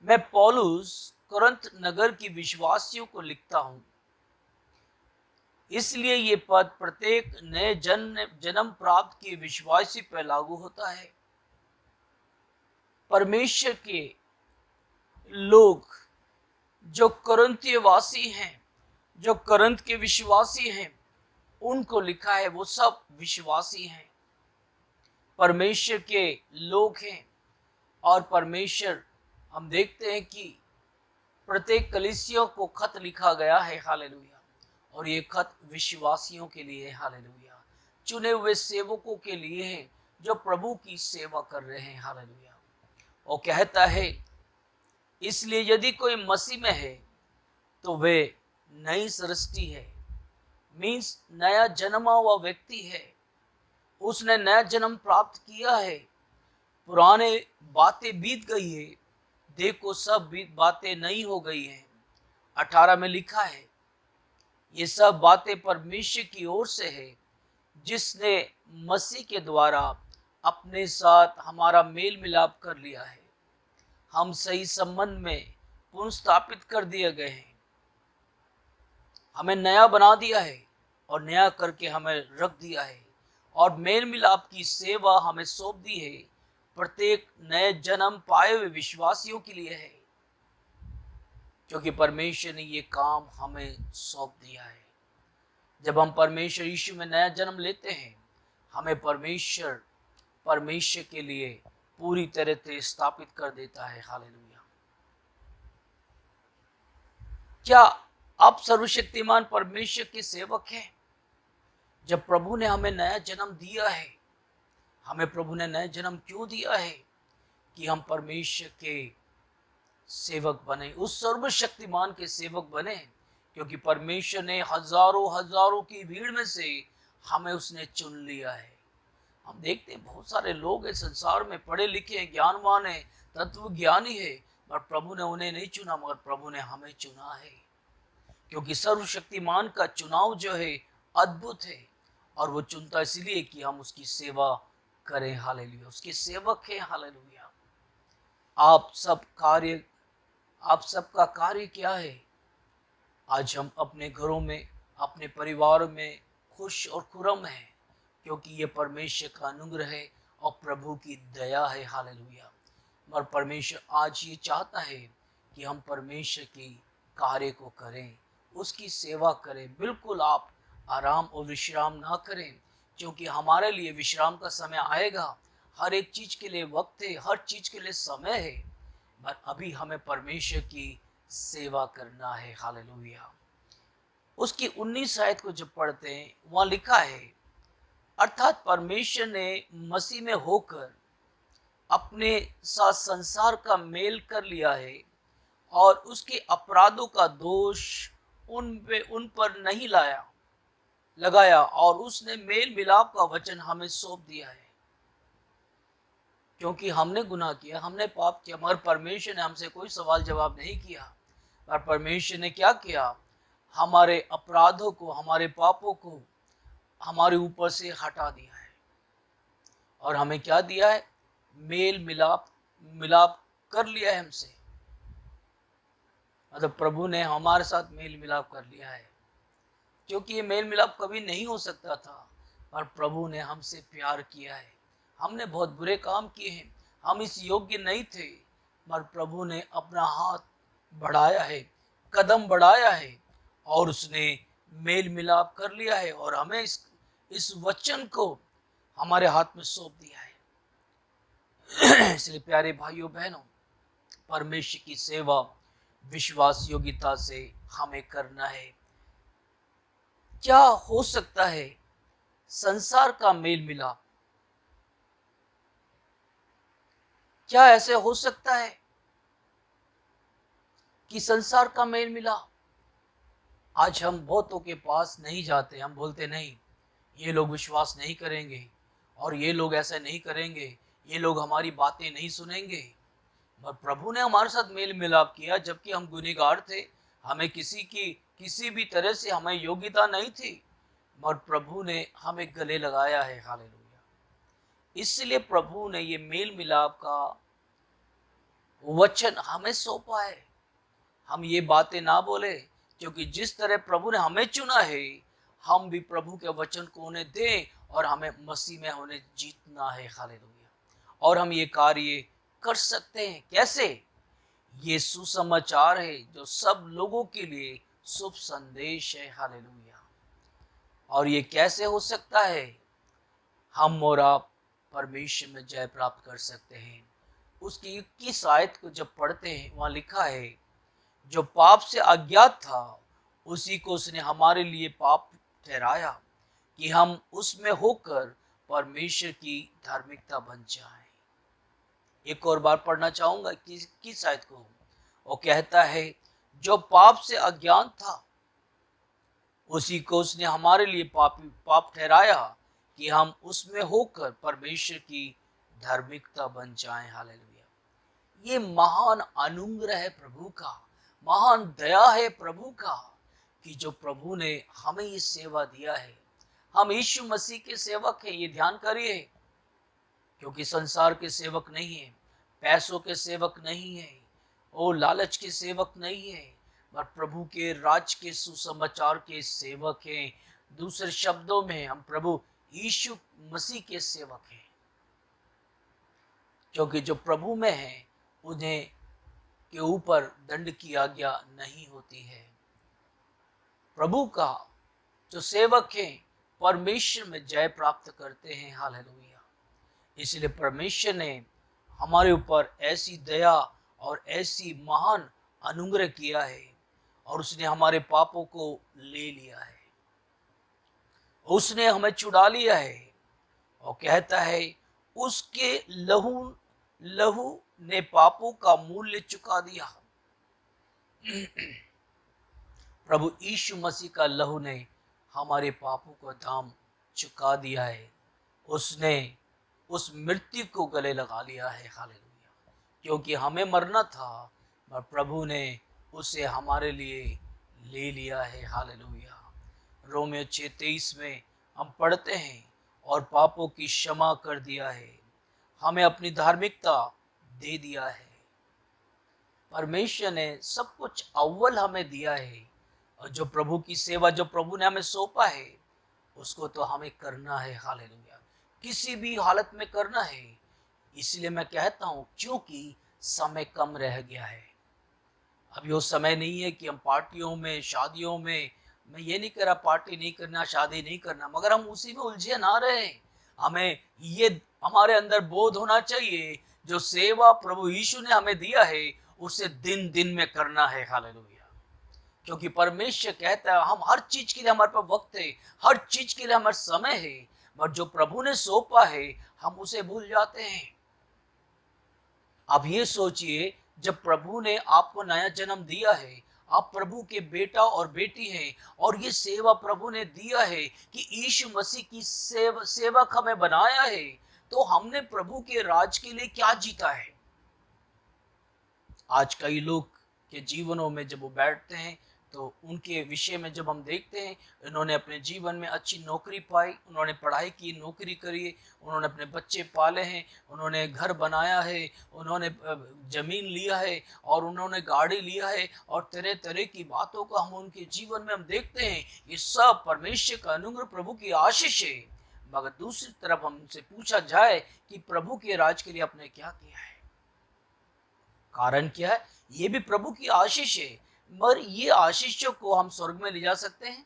मैं पौलुस कोरिन्थ नगर की विश्वासियों को लिखता हूं, इसलिए ये पद प्रत्येक नए जन्म प्राप्त किए विश्वासी पर लागू होता है। परमेश्वर के लोग जो कोरिन्थीय वासी हैं, जो कोरिन्थ के विश्वासी हैं, उनको लिखा है, वो सब विश्वासी हैं, परमेश्वर के लोग हैं। और परमेश्वर, हम देखते हैं कि प्रत्येक कलीसिया को खत लिखा गया है। हालेलुया। और ये खत विश्वासियों के लिए है। हालेलुया। चुने हुए सेवकों के लिए है जो प्रभु की सेवा कर रहे हैं। हालेलुया। और कहता है, इसलिए यदि कोई मसीह में है तो वे नई सृष्टि है। मीन्स नया जन्मा हुआ व्यक्ति है, उसने नया जन्म प्राप्त किया है। पुराने बातें बीत गई है, देखो सब बातें नई हो गई हैं। 18 में लिखा है, ये सब बातें परमेश्वर की ओर से है, जिसने मसीह के द्वारा अपने साथ हमारा मेल मिलाप कर लिया है। हम सही संबंध में पुनर्स्थापित कर दिए गए हैं। हमें नया बना दिया है और नया करके हमें रख दिया है। और मेल मिलाप की सेवा हमें सौंप दी है, प्रत्येक नए जन्म पाए हुए विश्वासियों के लिए है, क्योंकि परमेश्वर ने ये काम हमें सौंप दिया है। जब हम परमेश्वर यीशु में नया जन्म लेते हैं, हमें परमेश्वर के लिए पूरी तरह से स्थापित कर देता है। हालेलुया। क्या आप सर्वशक्तिमान परमेश्वर के सेवक हैं? जब प्रभु ने हमें नया जन्म दिया है, हमें प्रभु ने नया जन्म क्यों दिया है? कि हम परमेश्वर के सेवक बने, उस सर्वशक्तिमान के सेवक बने, क्योंकि परमेश्वर ने हजारों की भीड़ में से हमें उसने चुन लिया है। हम देखते हैं बहुत सारे लोग हैं संसार में, पढ़े लिखे हैं, ज्ञानवान हैं, तत्व ज्ञानी है, पर प्रभु ने उन्हें नहीं चुना, मगर प्रभु ने हमें चुना है। क्योंकि सर्वशक्तिमान का चुनाव जो है अद्भुत है, और वो चुनता इसलिए कि हम उसकी सेवा करें। हालेलुया। उसके सेवक हैं। हालेलुया। आप सबका कार्य क्या है? आज हम अपने घरों में, अपने परिवार में खुश और खुरम हैं, क्योंकि ये परमेश्वर का अनुग्रह है और प्रभु की दया है। हालेलुया। और परमेश्वर आज ये चाहता है कि हम परमेश्वर की कार्य को करें, उसकी सेवा करें। बिल्कुल आप आराम और विश्राम ना करें, क्योंकि हमारे लिए विश्राम का समय आएगा। हर एक चीज के लिए वक्त है, हर चीज के लिए समय है, पर अभी हमें परमेश्वर की सेवा करना है। हालेलुया। उसकी 19 आयत को जब पढ़ते हैं, वहां लिखा है, अर्थात परमेश्वर ने मसीह में होकर अपने साथ संसार का मेल कर लिया है और उसके अपराधों का दोष उन पर नहीं लगाया, और उसने मेल मिलाप का वचन हमें सौंप दिया है। क्योंकि हमने गुनाह किया, हमने पाप किया, मगर परमेश्वर ने हमसे कोई सवाल जवाब नहीं किया। पर परमेश्वर ने क्या किया? हमारे अपराधों को, हमारे पापों को हमारे ऊपर से हटा दिया है और हमें क्या दिया है? मेल मिलाप मिलाप कर लिया है हमसे। मतलब प्रभु ने हमारे साथ मेल मिलाप कर लिया है, क्योंकि ये मेल मिलाप कभी नहीं हो सकता था, पर प्रभु ने हमसे प्यार किया है। हमने बहुत बुरे काम किए हैं, हम इस योग्य नहीं थे, पर प्रभु ने अपना हाथ बढ़ाया है, कदम बढ़ाया है और उसने मेल मिलाप कर लिया है और हमें इस वचन को हमारे हाथ में सौंप दिया है। इसलिए प्यारे भाइयों बहनों, परमेश्वर की सेवा विश्वास योग्यता से हमें करना है। क्या हो सकता है संसार का मेल मिलाप? क्या ऐसे हो सकता है कि संसार का मेल मिलाप? आज हम बहुतों के पास नहीं जाते, हम बोलते नहीं, ये लोग विश्वास नहीं करेंगे और ये लोग ऐसा नहीं करेंगे, ये लोग हमारी बातें नहीं सुनेंगे। पर प्रभु ने हमारे साथ मेल मिलाप किया जबकि हम गुनहगार थे, हमें किसी भी तरह से हमें योग्यता नहीं थी, और प्रभु ने हमें गले लगाया है। हालेलुया। इसलिए प्रभु ने ये मेल मिलाप का वचन हमें सौंपा है। हम ये बातें ना बोले, क्योंकि जिस तरह प्रभु ने हमें चुना है, हम भी प्रभु के वचन को उन्हें दें और हमें मसीह में उन्हें जीतना है। हालेलुया। और हम ये कार्य कर सकते हैं। कैसे? ये सुसमाचार है जो सब लोगों के लिए शुभ संदेश है। हालेलुया। और ये कैसे हो सकता है? हम और आप परमेश्वर में जय प्राप्त कर सकते हैं। उसकी 21 आयत को जब पढ़ते हैं, वहां लिखा है, जो पाप से अज्ञात था उसी को उसने हमारे लिए पाप ठहराया कि हम उसमें होकर परमेश्वर की धार्मिकता बन जाएं। एक और बार पढ़ना चाहूंगा किस आयत को। वो कहता है, जो पाप से अज्ञान था उसी को उसने हमारे लिए पाप ठहराया कि हम उसमें होकर परमेश्वर की धार्मिकता बन जाएं। हालेलुया। ये महान अनुग्रह है प्रभु का, महान दया है प्रभु का, कि जो प्रभु ने हमें ये सेवा दिया है। हम यीशु मसीह के सेवक हैं, ये ध्यान करिए, क्योंकि संसार के सेवक नहीं है, पैसों के सेवक नहीं है, और लालच के सेवक नहीं है, पर प्रभु के राज के सुसमाचार के सेवक हैं। दूसरे शब्दों में हम प्रभु यीशु मसीह के सेवक हैं, क्योंकि जो प्रभु में है उन्हें के ऊपर दंड की आज्ञा नहीं होती है। प्रभु का जो सेवक हैं परमेश्वर में जय प्राप्त करते हैं। हालेलुया। इसलिए परमेश्वर ने हमारे ऊपर ऐसी दया और ऐसी महान अनुग्रह किया है और उसने हमारे पापों को ले लिया है, उसने हमें छुड़ा लिया है। और कहता है, उसके लहू ने पापों का मूल्य चुका दिया। प्रभु यीशु मसीह का लहू ने हमारे पापों का दाम चुका दिया है। उसने उस मृत्यु को गले लगा लिया है। हालेलुया। क्योंकि हमें मरना था, पर प्रभु ने उसे हमारे लिए ले लिया है। हालेलुया। रोमियो 6:23 में हम पढ़ते हैं, और पापों की क्षमा कर दिया है, हमें अपनी धार्मिकता दे दिया है। परमेश्वर ने सब कुछ अव्वल हमें दिया है, और जो प्रभु की सेवा जो प्रभु ने हमें सौंपा है उसको तो हमें करना है। हालेलुया। किसी भी हालत में करना है। इसलिए मैं कहता हूं, क्योंकि समय कम रह गया है। अभी वो समय नहीं है कि हम पार्टियों में, शादियों में, मैं ये नहीं कह रहा पार्टी नहीं करना, शादी नहीं करना, मगर हम उसी में उलझे ना रहे। हमें ये हमारे अंदर बोध होना चाहिए, जो सेवा प्रभु यीशु ने हमें दिया है उसे दिन दिन में करना है। हालेलुया। क्योंकि परमेश्वर कहता है, हम हर चीज के लिए हमारे पास वक्त है, हर चीज के लिए हमारा समय है, पर जो प्रभु ने सौंपा है हम उसे भूल जाते हैं। अब ये सोचिए, जब प्रभु ने आपको नया जन्म दिया है, आप प्रभु के बेटा और बेटी हैं, और ये सेवा प्रभु ने दिया है कि यीशु मसीह की सेवक हमें बनाया है, तो हमने प्रभु के राज के लिए क्या जीता है। आज कई लोग के जीवनों में जब वो बैठते हैं, तो उनके विषय में जब हम देखते हैं, इन्होंने अपने जीवन में अच्छी नौकरी पाई, उन्होंने पढ़ाई की, नौकरी करी, उन्होंने अपने बच्चे पाले हैं, उन्होंने घर बनाया है, उन्होंने ज़मीन लिया है और उन्होंने गाड़ी लिया है और तरह तरह की बातों को हम उनके जीवन में हम देखते हैं। ये सब परमेश्वर का अनुग्रह, प्रभु की आशीष है। मगर दूसरी तरफ हमसे पूछा जाए कि प्रभु के राज के लिए आपने क्या किया है, कारण क्या है? ये भी प्रभु की आशीष है, मगर ये आशीषों को हम स्वर्ग में ले जा सकते हैं?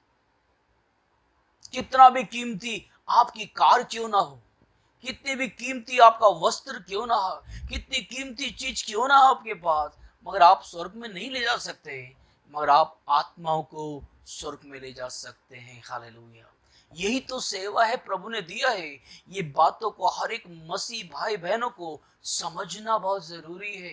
कितना भी कीमती आपकी कार क्यों ना हो, कितनी भी कीमती आपका वस्त्र क्यों ना हो, कितनी कीमती चीज क्यों ना हो आपके पास, मगर आप स्वर्ग में नहीं ले जा सकते। मगर आप आत्माओं को स्वर्ग में ले जा सकते हैं। हालेलुया। यही तो सेवा है प्रभु ने दिया है। ये बातों को हर एक मसीह भाई बहनों को समझना बहुत जरूरी है,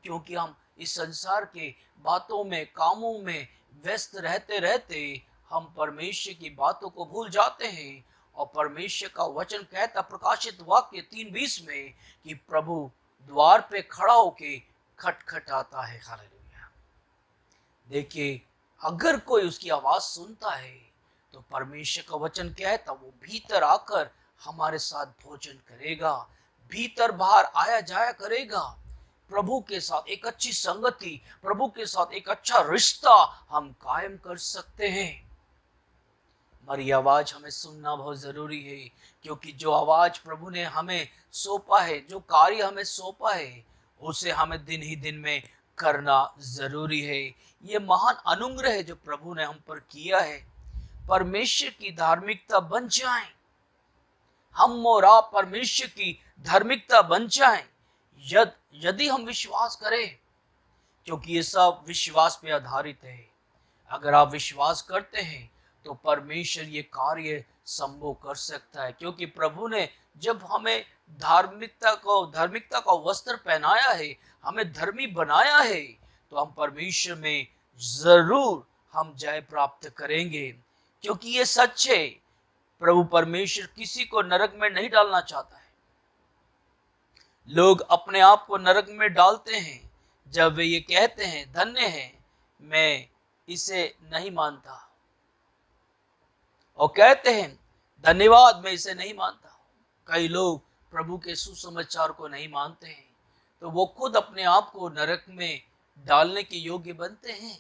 क्योंकि हम इस संसार के बातों में, कामों में व्यस्त रहते रहते हम परमेश्वर की बातों को भूल जाते हैं। और परमेश्वर का वचन कहता, प्रकाशित वाक्य 3:20 में, कि प्रभु द्वार पे खड़ा होके खटखटाता है। हालेलुया। देखिए, अगर कोई उसकी आवाज सुनता है तो परमेश्वर का वचन कहता, वो भीतर आकर हमारे साथ भोजन करेगा, भीतर बाहर आया जाया करेगा। प्रभु के साथ एक अच्छी संगति, प्रभु के साथ एक अच्छा रिश्ता हम कायम कर सकते हैं। हमारी आवाज हमें सुनना बहुत जरूरी है, क्योंकि जो आवाज प्रभु ने हमें सौंपा है, जो कार्य हमें सौंपा है, उसे हमें दिन ही दिन में करना जरूरी है। ये महान अनुग्रह है जो प्रभु ने हम पर किया है। परमेश्वर की धार्मिकता बन जाएं, हम और आप परमेश्वर की धार्मिकता बन जाएं, यदि हम विश्वास करें, क्योंकि ये सब विश्वास पे आधारित है। अगर आप विश्वास करते हैं तो परमेश्वर ये कार्य संभव कर सकता है, क्योंकि प्रभु ने जब हमें धार्मिकता का वस्त्र पहनाया है, हमें धर्मी बनाया है, तो हम परमेश्वर में जरूर हम जय प्राप्त करेंगे, क्योंकि ये सच है। प्रभु परमेश्वर किसी को नरक में नहीं डालना चाहता है। लोग अपने आप को नरक में डालते हैं जब वे ये कहते हैं, धन्य है, मैं इसे नहीं मानता, और कहते हैं, धन्यवाद, मैं इसे नहीं मानता। कई लोग प्रभु के सुसमाचार को नहीं मानते हैं, तो वो खुद अपने आप को नरक में डालने के योग्य बनते हैं,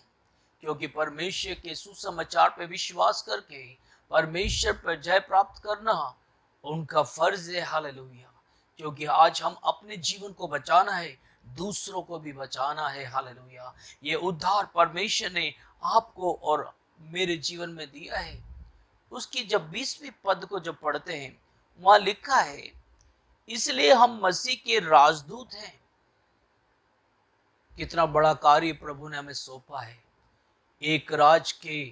क्योंकि परमेश्वर के सुसमाचार पर विश्वास करके परमेश्वर पर जय प्राप्त करना उनका फर्ज है। हालेलुया। क्योंकि आज हम अपने जीवन को बचाना है, दूसरों को भी बचाना है। हालेलुया। ये उद्धार परमेश्वर ने आपको और मेरे जीवन में दिया है। उसकी जब 20वीं पद को जब पढ़ते हैं, वहां लिखा है, इसलिए हम मसीह के राजदूत हैं। कितना बड़ा कार्य प्रभु ने हमें सौंपा है। एक राज के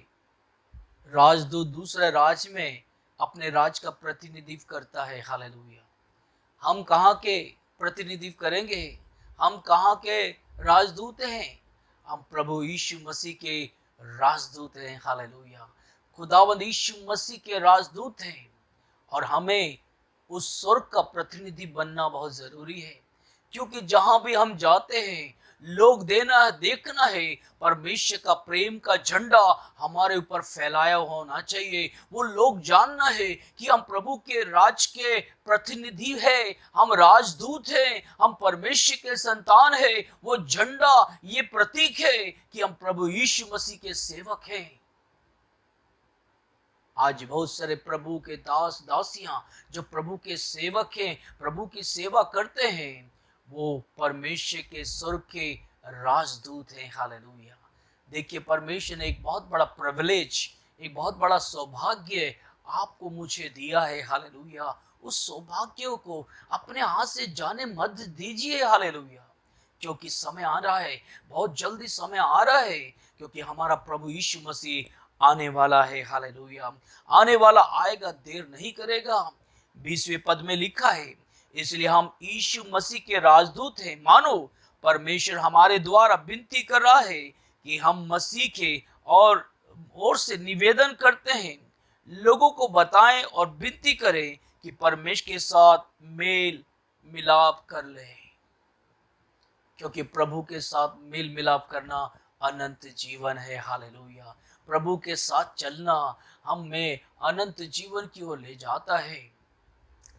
राजदूत दूसरे राज में अपने राज का प्रतिनिधित्व करता है। हालेलुया। हम कहाँ के प्रतिनिधित्व करेंगे? हम कहाँ के राजदूत हैं? हम प्रभु यीशु मसीह के राजदूत हैं। हालेलुया। खुदावंद यीशु मसीह के राजदूत हैं, और हमें उस स्वर्ग का प्रतिनिधि बनना बहुत जरूरी है, क्योंकि जहां भी हम जाते हैं, लोग देखना है परमेश्वर का प्रेम का झंडा हमारे ऊपर फैलाया होना चाहिए। वो लोग जानना है कि हम प्रभु के राज के प्रतिनिधि हैं, हम राजदूत हैं, हम परमेश्वर के संतान हैं। वो झंडा, ये प्रतीक है कि हम प्रभु यीशु मसीह के सेवक हैं। आज बहुत सारे प्रभु के दास दासियां जो प्रभु के सेवक हैं, प्रभु की सेवा करते हैं, वो परमेश्वर के स्वर्ग के राजदूत हैं। हालेलुया। देखिए, परमेश्वर ने एक बहुत बड़ा प्रिविलेज, एक बहुत बड़ा सौभाग्य आपको मुझे दिया है। हालेलुया। उस सौभाग्य को अपने हाथ से जाने मत दीजिए। हालेलुया। क्योंकि समय आ रहा है, बहुत जल्दी समय आ रहा है, क्योंकि हमारा प्रभु यीशु मसीह आने वाला है। हालेलुया। आने वाला आएगा, देर नहीं करेगा। 20वें पद में लिखा है, इसलिए हम यीशु मसीह के राजदूत हैं। मानो परमेश्वर हमारे द्वारा विनती कर रहा है कि हम मसीह के ओर से निवेदन करते हैं, लोगों को बताएं और विनती करें कि परमेश्वर के साथ मेल मिलाप कर लें, क्योंकि प्रभु के साथ मेल मिलाप करना अनंत जीवन है। हालेलुया। प्रभु के साथ चलना हमें अनंत जीवन की ओर ले जाता है।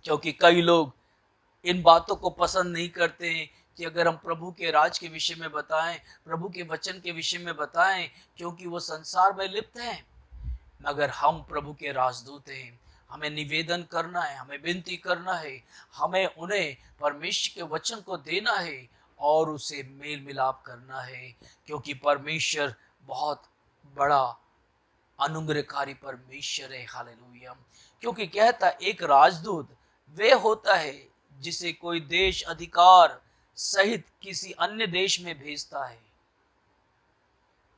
क्योंकि कई लोग इन बातों को पसंद नहीं करते हैं कि अगर हम प्रभु के राज के विषय में बताएं, प्रभु के वचन के विषय में बताएं, क्योंकि वो संसार में लिप्त हैं। मगर हम प्रभु के राजदूत हैं, हमें निवेदन करना है, हमें विनती करना है, हमें उन्हें परमेश्वर के वचन को देना है और उसे मेल मिलाप करना है। क्योंकि परमेश्वर बहुत बड़ा अनुग्रहकारी परमेश्वर है। हालेलुया। क्योंकि कहता एक राजदूत वे होता है जिसे कोई देश अधिकार सहित किसी अन्य देश में भेजता है,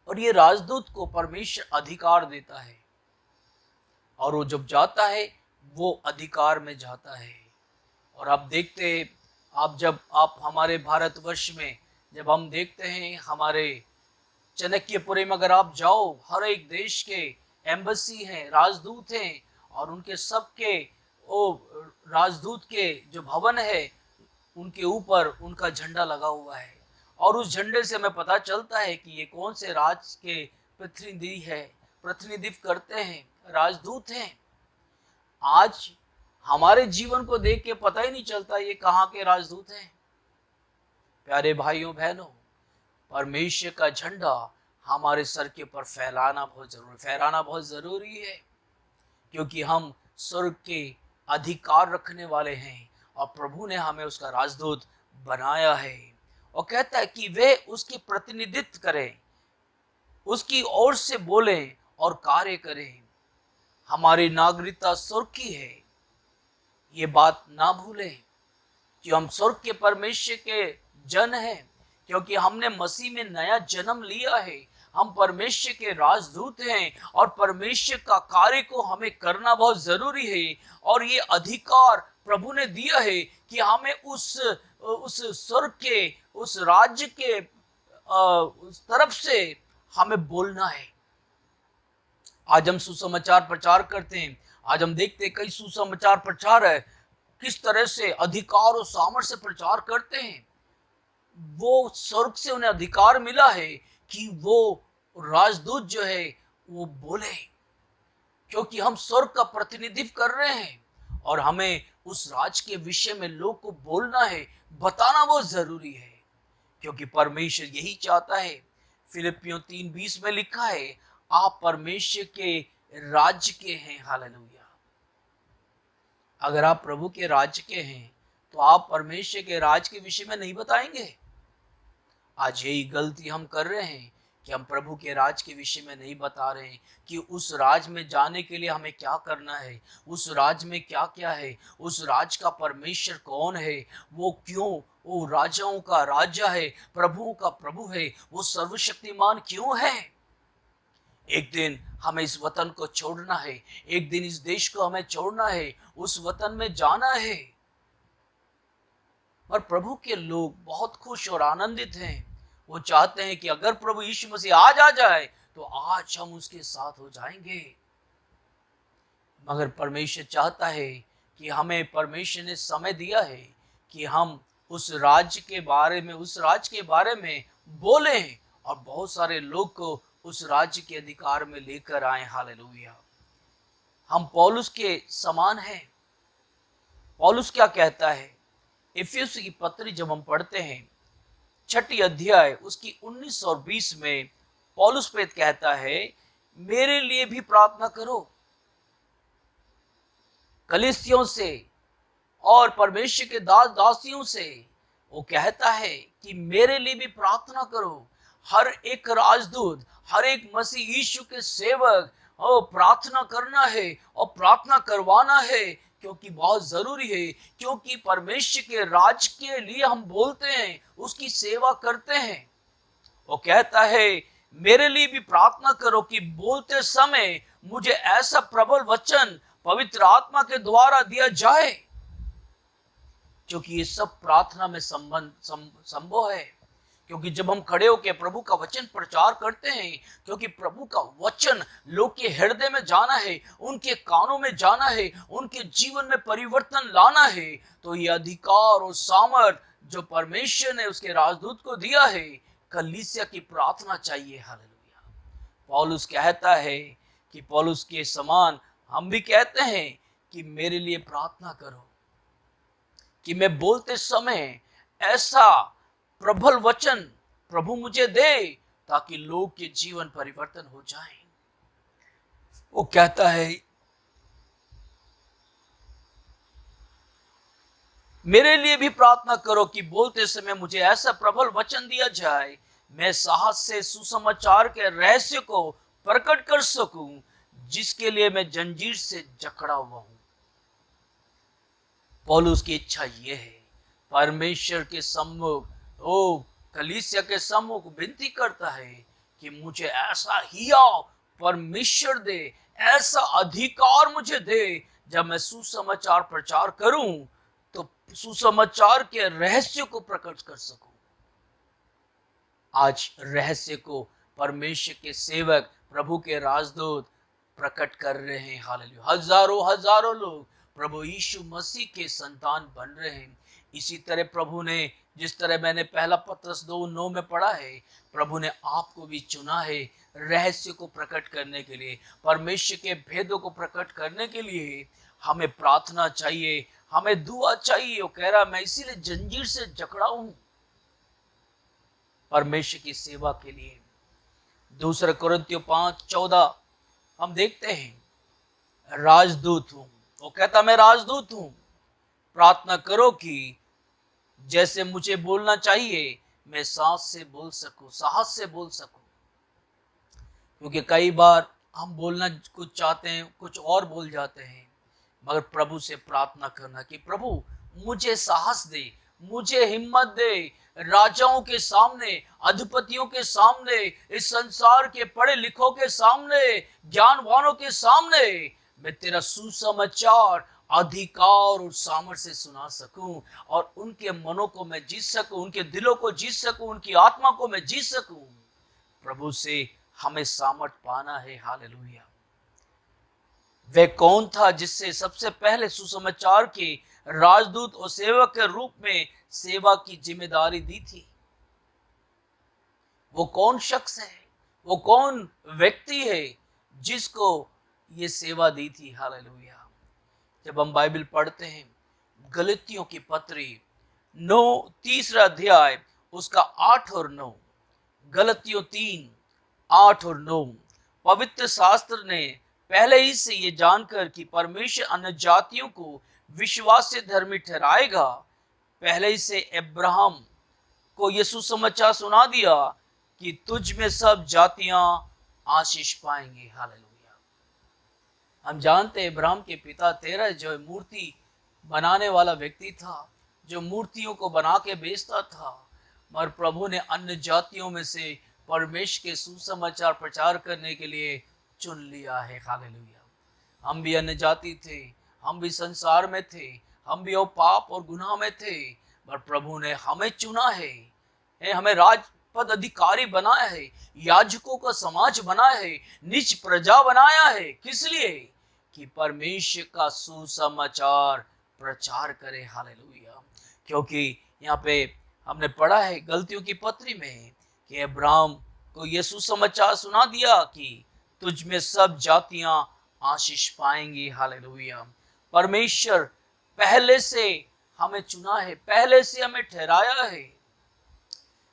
और ये राजदूत को परमेश्वर अधिकार देता है, और वो जब जाता है वो अधिकार में जाता है। और आप देखते हैं, जब आप हमारे भारतवर्ष में जब हम देखते हैं, हमारे चाणक्यपुरी में अगर आप जाओ, हर एक देश के एम्बेसी हैं, राजदूत हैं, और उनके सबके वो राजदूत के जो भवन है उनके ऊपर उनका झंडा लगा हुआ है, और उस झंडे से हमें पता चलता है कि ये कौन से राज के प्रतिनिधित्व करते हैं, राजदूत हैं। आज हमारे जीवन को देख के पता ही नहीं चलता ये कहाँ के राजदूत हैं। प्यारे भाइयों बहनों, परमेश्वर का झंडा हमारे सर के ऊपर फहराना बहुत जरूरी है, क्योंकि हम स्वर्ग के अधिकार रखने वाले हैं और प्रभु ने हमें उसका राजदूत बनाया है। और कहता है कि वे उसकी प्रतिनिधित्व करें, उसकी ओर से बोलें और कार्य करें। हमारी नागरिकता स्वर्ग की है, ये बात ना भूलें कि हम स्वर्ग के परमेश्वर के जन हैं, क्योंकि हमने मसीह में नया जन्म लिया है। हम परमेश्वर के राजदूत हैं और परमेश्वर का कार्य को हमें करना बहुत जरूरी है। और ये अधिकार प्रभु ने दिया है कि हमें उस स्वर्ग के, उस राज्य के उस तरफ से हमें बोलना है। आज हम सुसमाचार प्रचार करते हैं, आज हम देखते हैं कई सुसमाचार प्रचार है, किस तरह से अधिकार और सामर्थ्य से प्रचार करते हैं। वो स्वर्ग से उन्हें अधिकार मिला है कि वो राजदूत जो है वो बोले, क्योंकि हम स्वर्ग का प्रतिनिधित्व कर रहे हैं और हमें उस राज के विषय में लोग को बोलना है, बताना बहुत जरूरी है, क्योंकि परमेश्वर यही चाहता है। फिलिपियों 3:20 में लिखा है, आप परमेश्वर के राज्य के हैं। हालेलुया। अगर आप प्रभु के राज्य के हैं तो आप परमेश्वर के राज के विषय में नहीं बताएंगे। आज यही गलती हम कर रहे हैं कि हम प्रभु के राज के विषय में नहीं बता रहे हैं कि उस राज में जाने के लिए हमें क्या करना है, उस राज में क्या क्या है, उस राज का परमेश्वर कौन है, वो क्यों वो राजाओं का राजा है, प्रभुओं का प्रभु है, वो सर्वशक्तिमान क्यों है। एक दिन हमें इस वतन को छोड़ना है, एक दिन इस देश को हमें छोड़ना है, उस वतन में जाना है। और प्रभु के लोग बहुत खुश और आनंदित हैं। वो चाहते हैं कि अगर प्रभु यीशु मसीह आज आ जाए तो आज हम उसके साथ हो जाएंगे। मगर परमेश्वर चाहता है कि हमें, परमेश्वर ने समय दिया है कि हम उस राज्य के बारे में, उस राज्य के बारे में बोलें और बहुत सारे लोग को उस राज्य के अधिकार में लेकर आए। हालेलुया। हम पौलुस के समान हैं। पौलुस क्या कहता है? इफिसुस की पत्री जब हम पढ़ते हैं 6 अध्याय उसकी 19 और 20 में पौलुस प्रेरित कहता है, मेरे लिए भी प्रार्थना करो। कलीसियों से और परमेश्वर के दास दासियों से वो कहता है कि मेरे लिए भी प्रार्थना करो। हर एक राजदूत, हर एक मसीह यीशु के सेवक प्रार्थना करना है और प्रार्थना करवाना है, क्योंकि बहुत जरूरी है। क्योंकि परमेश्वर के राज के लिए हम बोलते हैं, उसकी सेवा करते हैं। वो कहता है मेरे लिए भी प्रार्थना करो कि बोलते समय मुझे ऐसा प्रबल वचन पवित्र आत्मा के द्वारा दिया जाए, क्योंकि ये सब प्रार्थना में संभव है। क्योंकि जब हम खड़े होकर प्रभु का वचन प्रचार करते हैं, क्योंकि प्रभु का वचन लोग के हृदय में जाना है, उनके कानों में जाना है, उनके जीवन में परिवर्तन लाना है, तो ये अधिकार और सामर्थ जो परमेश्वर ने उसके राजदूत को दिया है, कलीसिया की प्रार्थना चाहिए। हालेलुया। पौलुस कहता है कि पौलुस के समान हम भी कहते हैं कि मेरे लिए प्रार्थना करो, कि मैं बोलते समय ऐसा प्रबल वचन प्रभु मुझे दे ताकि लोग के जीवन परिवर्तन हो जाए। वो कहता है मेरे लिए भी प्रार्थना करो कि बोलते समय मुझे ऐसा प्रबल वचन दिया जाए, मैं साहस से सुसमाचार के रहस्य को प्रकट कर सकूं, जिसके लिए मैं जंजीर से जकड़ा हुआ हूं। पौलुस की इच्छा यह है, परमेश्वर के सम्मुख, ओ कलीसिया के सम्मुख विनती करता है कि मुझे ऐसा हियाव परमेश्वर दे, ऐसा अधिकार मुझे दे, जब मैं सुसमाचार प्रचार करूं तो सुसमाचार के रहस्य को प्रकट कर सकूं। आज रहस्य को परमेश्वर के सेवक, प्रभु के राजदूत प्रकट कर रहे हैं। हालेलुया। हजारों लोग प्रभु यीशु मसीह के संतान बन रहे हैं। इसी तरह प्रभु ने, जिस तरह मैंने पहला पत्रस 2:9 में पढ़ा है, प्रभु ने आपको भी चुना है रहस्य को प्रकट करने के लिए, परमेश्वर के भेदों को प्रकट करने के लिए। हमें प्रार्थना चाहिए, हमें दुआ चाहिए। वो कह रहा मैं इसीलिए जंजीर से जकड़ा हूं परमेश्वर की सेवा के लिए। 2 कुरिन्थियों 5:14 हम देखते हैं, राजदूत हूं। वो कहता मैं राजदूत हूं, प्रार्थना करो कि जैसे मुझे बोलना चाहिए मैं साहस से बोल सकूं। क्योंकि कई बार हम बोलना कुछ चाहते हैं, कुछ और बोल जाते हैं, मगर प्रभु से प्रार्थना करना कि प्रभु मुझे साहस दे, मुझे हिम्मत दे, राजाओं के सामने, अधिपतियों के सामने, इस संसार के पढ़े लिखों के सामने, ज्ञानवानों के सामने मैं तेरा सुसमाचार अधिकार और सामर्थ्य से सुना सकूं, और उनके मनों को मैं जीत सकूं, उनके दिलों को जीत सकूं, उनकी आत्मा को मैं जीत सकूं। प्रभु से हमें सामर्थ पाना है। हालेलुया। वह कौन था जिससे सबसे पहले सुसमाचार के राजदूत और सेवक के रूप में सेवा की जिम्मेदारी दी थी? वो कौन शख्स है, वो कौन व्यक्ति है जिसको ये सेवा दी थी? हालेलुया। जब हम बाइबल पढ़ते हैं, गलतियों की पत्री 3 अध्याय उसका 8 और 9, गलतियों 3:8 और 9, पवित्र शास्त्र ने पहले ही से ये जानकर कि परमेश्वर अन्य जातियों को विश्वास से धर्मी ठहराएगा, पहले ही से अब्राहम को यह सुसमाचार सुना दिया कि तुझ में सब जातियां आशीष पाएंगी। हालेलुया। हम जानते हैं अब्राहम के पिता तेरह जो मूर्ति बनाने वाला व्यक्ति था, जो मूर्तियों को बना के बेचता था, मगर प्रभु ने अन्य जातियों में से परमेश्वर के सुसमाचार प्रचार करने के लिए चुन लिया है। हालेलुया। हम भी अन्य जाति थे, हम भी संसार में थे, हम भी पाप और गुनाह में थे, पर प्रभु ने हमें चुना है, हमें राजपद अधिकारी बनाया है, याजकों का समाज बनाया है, निज प्रजा बनाया है। किस लिए? कि परमेश्वर का सुसमाचार प्रचार करे। हालेलुया। क्योंकि यहाँ पे हमने पढ़ा है गलतियों की पत्री में कि अब्राहम को यह सुसमाचार सुना दिया कि तुझ में सब जातियां आशीष पाएंगी। हालेलुया। परमेश्वर पहले से हमें चुना है, पहले से हमें ठहराया है।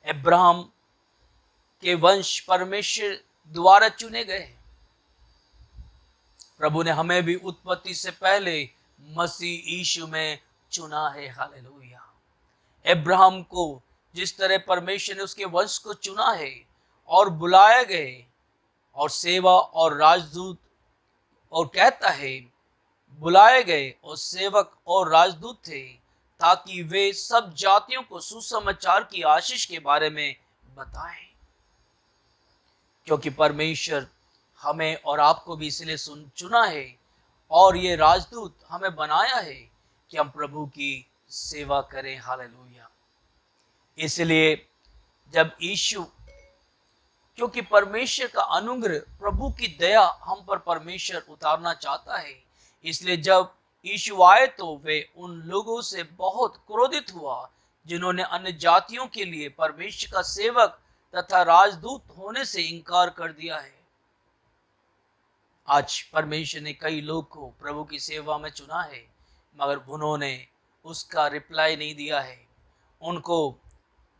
अब्राहम के वंश परमेश्वर द्वारा चुने गए। प्रभु ने हमें भी उत्पत्ति से पहले मसीह यीशु में चुना है। हालेलुया। अब्राहम को जिस तरह परमेश्वर ने उसके वंश को चुना है और बुलाए गए, और सेवा और राजदूत, और कहता है बुलाए गए और सेवक और राजदूत थे ताकि वे सब जातियों को सुसमाचार की आशीष के बारे में बताएं। क्योंकि परमेश्वर हमें और आपको भी इसलिए चुना है, और ये राजदूत हमें बनाया है कि हम प्रभु की सेवा करें। हालेलुया। इसलिए जब यीशु, क्योंकि परमेश्वर का अनुग्रह, प्रभु की दया हम पर परमेश्वर उतारना चाहता है, इसलिए जब यीशु आए तो वे उन लोगों से बहुत क्रोधित हुआ जिन्होंने अन्य जातियों के लिए परमेश्वर का सेवक तथा राजदूत होने से इनकार कर दिया है। आज परमेश्वर ने कई लोग को प्रभु की सेवा में चुना है, मगर उन्होंने उसका रिप्लाई नहीं दिया है। उनको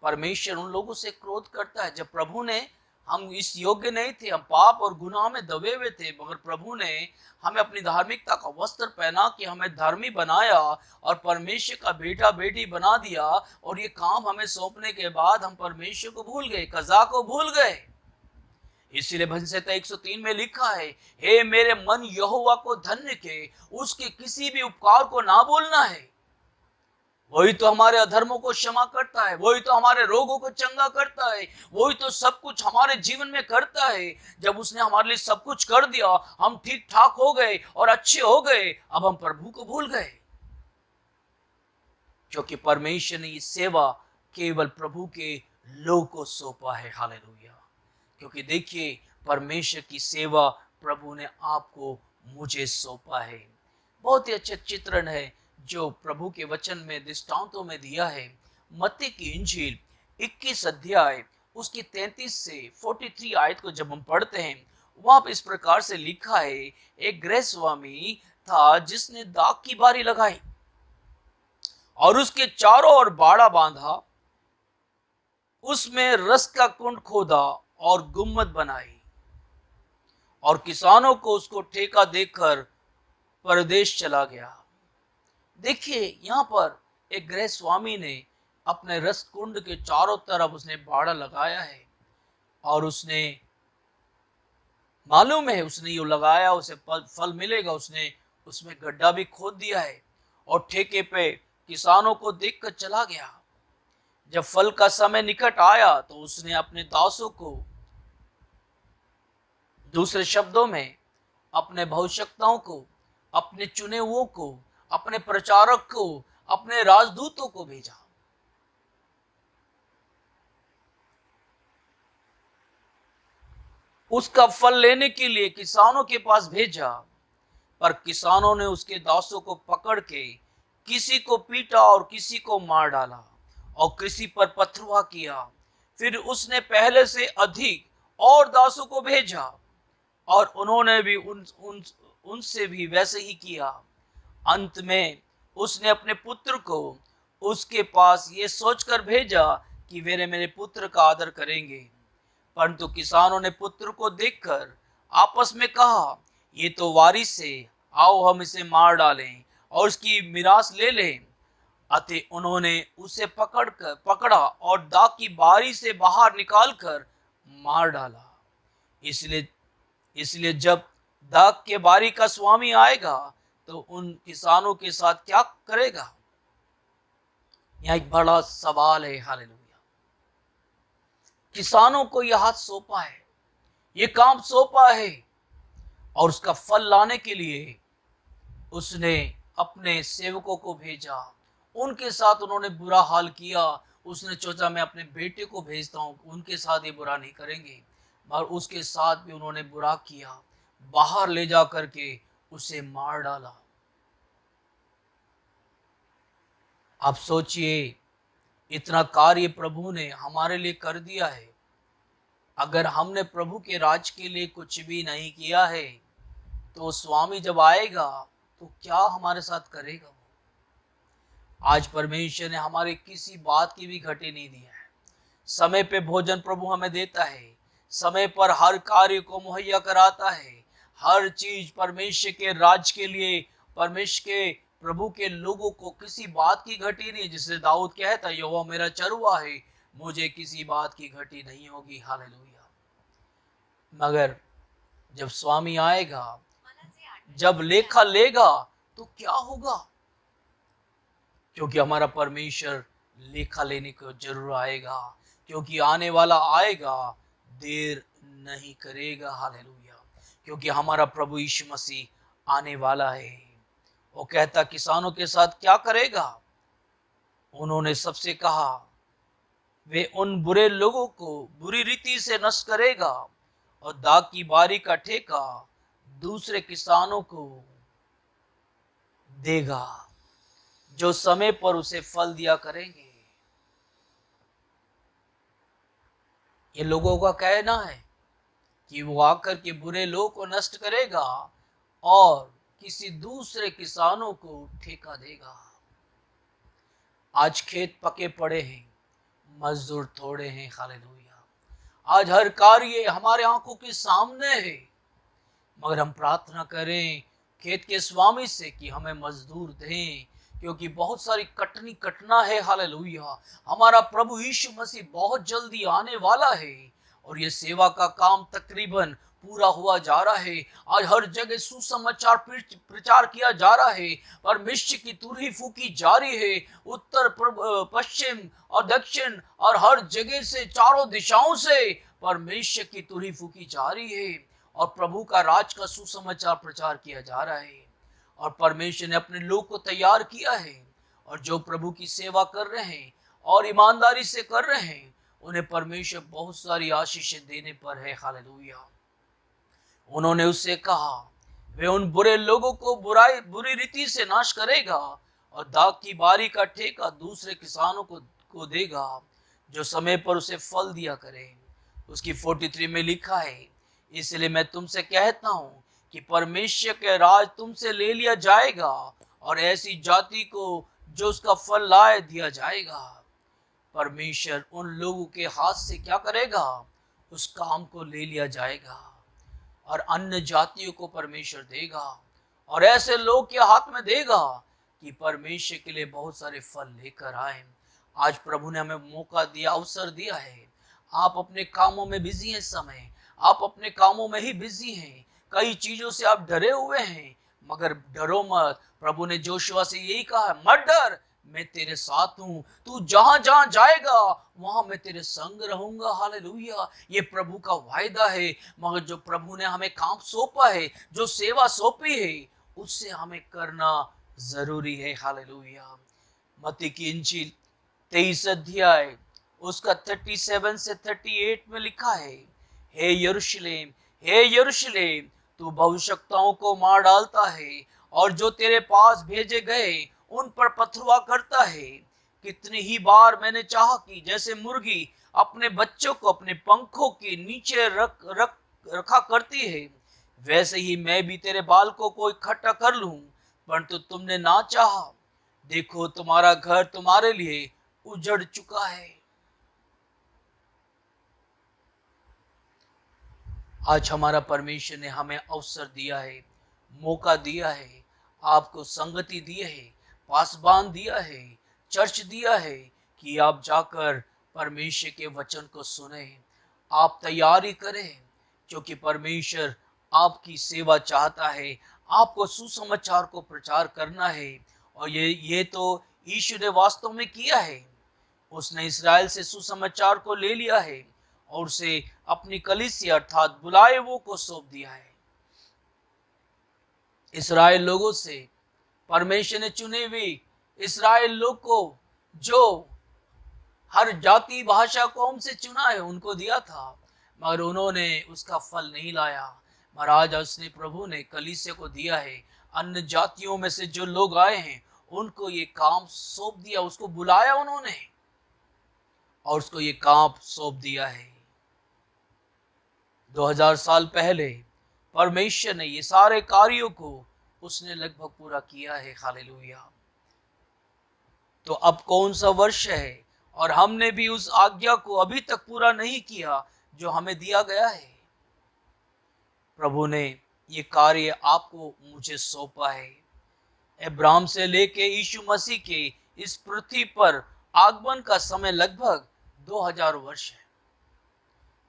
परमेश्वर उन लोगों से क्रोध करता है। जब प्रभु ने, हम इस योग्य नहीं थे, हम पाप और गुनाह में दबे हुए थे, मगर प्रभु ने हमें अपनी धार्मिकता का वस्त्र पहना के हमें धर्मी बनाया और परमेश्वर का बेटा बेटी बना दिया। और ये काम हमें सौंपने के बाद हम परमेश्वर को भूल गए, कज़ा को भूल गए। इसीलिए भजन संहिता 103 में लिखा है, हे मेरे मन यहोवा को धन्य के, उसके किसी भी उपकार को ना भूलना है। वही तो हमारे अधर्मों को क्षमा करता है, वही तो हमारे रोगों को चंगा करता है, वही तो सब कुछ हमारे जीवन में करता है। जब उसने हमारे लिए सब कुछ कर दिया, हम ठीक ठाक हो गए और अच्छे हो गए, अब हम प्रभु को भूल गए, क्योंकि परमेश्वर ने ये सेवा केवल प्रभु के लोग को सौंपा है। हालेलुया। क्योंकि देखिए, परमेश्वर की सेवा प्रभु ने आपको, मुझे सौंपा है। बहुत ही अच्छा चित्रण है जो प्रभु के वचन में, दृष्टांतों में दिया है। मत्ती की इंजील 21 अध्याय उसकी 33 से 43 आयत को जब हम पढ़ते हैं, वहां पर इस प्रकार से लिखा है, एक गृह स्वामी था जिसने दाख की बारी लगाई और उसके चारों ओर बाड़ा बांधा, उसमें रस का कुंड खोदा और गुम्मद बनाई और किसानों को उसको ठेका देकर परदेश चला गया। देखिए, यहां पर एक गृह स्वामी ने अपने रस कुंड के चारों तरफ उसने बाड़ा लगाया है और उसने, मालूम है उसने ये लगाया, उसे फल मिलेगा, उसने उसमें गड्ढा भी खोद दिया है और ठेके पे किसानों को देखकर चला गया। जब फल का समय निकट आया तो उसने अपने दासों को, दूसरे शब्दों में अपने भविष्यवक्ताओं को, अपने चुने हुओं को, अपने प्रचारक को, अपने राजदूतों को भेजा। उसका फल लेने के लिए किसानों के पास भेजा, पर किसानों ने उसके दासों को पकड़ के किसी को पीटा और किसी को मार डाला और किसी पर पथरुआ किया। फिर उसने पहले से अधिक और दासों को भेजा और उन्होंने भी उनसे भी वैसे ही किया। अंत में उसने अपने पुत्र को उसके पास ये सोचकर भेजा कि वे मेरे पुत्र का आदर करेंगे। परंतु किसानों ने पुत्र को देखकर आपस में कहा, ये तो वारिस है, आओ हम इसे मार डालें और उसकी मिरास ले लें। अतः उन्होंने उसे पकड़ा और दाख की बारी से बाहर निकालकर मार डाला। इसलिए जब दाख के बारी का स्वामी आएगा तो उन किसानों के साथ क्या करेगा? यह एक बड़ा सवाल है। हालेलुया। किसानों को यह हाथ सौंपा है, ये काम सौंपा है और उसका फल लाने के लिए उसने अपने सेवकों को भेजा। उनके साथ उन्होंने बुरा हाल किया। उसने सोचा मैं अपने बेटे को भेजता हूं, उनके साथ ये बुरा नहीं करेंगे, मगर उसके साथ भी उन्होंने बुरा किया। बाहर ले जा करके उसे मार डाला। आप सोचिए, इतना कार्य प्रभु ने हमारे लिए कर दिया है। अगर हमने प्रभु के राज के लिए कुछ भी नहीं किया है तो स्वामी जब आएगा तो क्या हमारे साथ करेगा? आज परमेश्वर ने हमारे किसी बात की भी घटी नहीं दिया है। समय पे भोजन प्रभु हमें देता है, समय पर हर कार्य को मुहैया कराता है। हर चीज परमेश्वर के राज के लिए, परमेश्वर के प्रभु के लोगों को किसी बात की घटी नहीं। जिससे दाऊद कहता, यहोवा मेरा चरवाहा है, मुझे किसी बात की घटी नहीं होगी। हालेलुया। मगर जब स्वामी आएगा, जब लेखा लेगा तो क्या होगा? क्योंकि हमारा परमेश्वर लेखा लेने को जरूर आएगा, क्योंकि आने वाला आएगा, देर नहीं करेगा। हालेलुया। क्योंकि हमारा प्रभु यीशु मसीह आने वाला है। वो कहता किसानों के साथ क्या करेगा? उन्होंने सबसे कहा वे उन बुरे लोगों को बुरी रीति से नष्ट करेगा और दाख की बारी का ठेका दूसरे किसानों को देगा जो समय पर उसे फल दिया करेंगे। ये लोगों का कहना है कि वो आकर के बुरे लोग को नष्ट करेगा और किसी दूसरे किसानों को ठेका देगा। आज खेत पके पड़े हैं, मजदूर थोड़े हैं। हालेलुया। आज हर कार्य हमारे आंखों के सामने है, मगर हम प्रार्थना करें खेत के स्वामी से कि हमें मजदूर दें, क्योंकि बहुत सारी कटनी कटना है। हालेलुया। हमारा प्रभु यीशु मसीह बहुत जल्दी आने वाला है और ये सेवा का काम तकरीबन पूरा हुआ जा रहा है। आज हर जगह सुसमाचार प्रचार किया जा रहा है। परमेश्वर की तुरही फूकी जारी है, उत्तर पश्चिम और दक्षिण और हर जगह से, चारों दिशाओं से परमेश्वर की तुरही फूकी जा रही है और प्रभु का राज का सुसमाचार प्रचार किया जा रहा है। और परमेश्वर ने अपने लोग को तैयार किया है और जो प्रभु की सेवा कर रहे हैं और ईमानदारी से कर रहे हैं, उन्हें परमेश्वर बहुत सारी आशीषें देने पर है। हालेलुया। उन्होंने उससे कहा वे उन बुरे लोगों को बुरी रीति से नाश करेगा और दाग की बारी का ठेका दूसरे किसानों को देगा जो समय पर उसे फल दिया करे। उसकी 43 में लिखा है, इसलिए मैं तुमसे कहता हूं कि परमेश्वर के राज तुमसे ले लिया जाएगा और ऐसी जाति को जो उसका फल लाए दिया जाएगा। परमेश्वर उन लोगों के हाथ से क्या करेगा? उस काम को ले लिया जाएगा और अन्य जातियों को परमेश्वर देगा और ऐसे लोग के हाथ में देगा कि परमेश्वर के लिए बहुत सारे फल लेकर आए। आज प्रभु ने हमें मौका दिया, अवसर दिया है। आप अपने कामों में बिजी हैं, समय आप अपने कामों में ही बिजी हैं, कई चीजों से आप डरे हुए हैं, मगर डरो मत। प्रभु ने जोशुआ से यही कहा, मत डर, मैं तेरे साथ हूं, तू जहां जहां जाएगा वहां मैं तेरे संग रहूंगा। हालेलुया। ये प्रभु का वायदा है। मगर जो प्रभु ने हमें काम सौंपा है, जो सेवा सौंपी है, उससे हमें करना जरूरी है। हालेलुया। मत्ती की इंजील 23 अध्याय उसका 37 से 38 में लिखा है, हे यरूशलेम, हे यरूशलेम, तू भविष्यवक्ताओं को मार डालता है और जो तेरे पास भेजे गए उन पर पथरवा करता है। कितनी ही बार मैंने चाहा कि जैसे मुर्गी अपने बच्चों को अपने पंखों के नीचे रखा करती है, वैसे ही मैं भी तेरे बालकों को इकट्ठा कर लूं, परंतु तुमने ना चाहा। देखो तुम्हारा घर तुम्हारे लिए उजड़ चुका है। आज हमारा परमेश्वर ने हमें अवसर दिया है, मौका दिया है, आपको संगति दी है, पासबान दिया है, चर्च दिया है कि आप जाकर परमेश्वर के वचन को सुने। आप तैयारी करें, क्योंकि परमेश्वर आपकी सेवा चाहता है, आपको सुसमाचार को प्रचार करना है। और ये तो यीशु ने वास्तव में किया है। उसने इस्राएल से सुसमाचार को ले लिया है और उसे अपनी कलीसिया अर्थात बुलाए हुओं को सौंप दिया है। इस्राएल लोगों से परमेश्वर ने चुने हुए इस्राएल लोग को, जो हर जाति भाषा कौम से चुना है, उनको दिया था, मगर उन्होंने उसका फल नहीं लाया। मगर आज उसने प्रभु ने कलीसिया को दिया है। अन्य जातियों में से जो लोग आए हैं उनको ये काम सौंप दिया, उसको बुलाया उन्होंने और उसको ये काम सौंप दिया है। 2000 साल पहले परमेश्वर ने ये सारे कार्यों को उसने लगभग पूरा किया है। हालेलुया। तो अब कौन सा वर्ष है और हमने भी उस आज्ञा को अभी तक पूरा नहीं किया जो हमें दिया गया है। प्रभु ने ये कार्य आपको मुझे सौंपा है। अब्राहम से लेके यीशु मसीह के इस पृथ्वी पर आगमन का समय लगभग 2000 वर्ष है।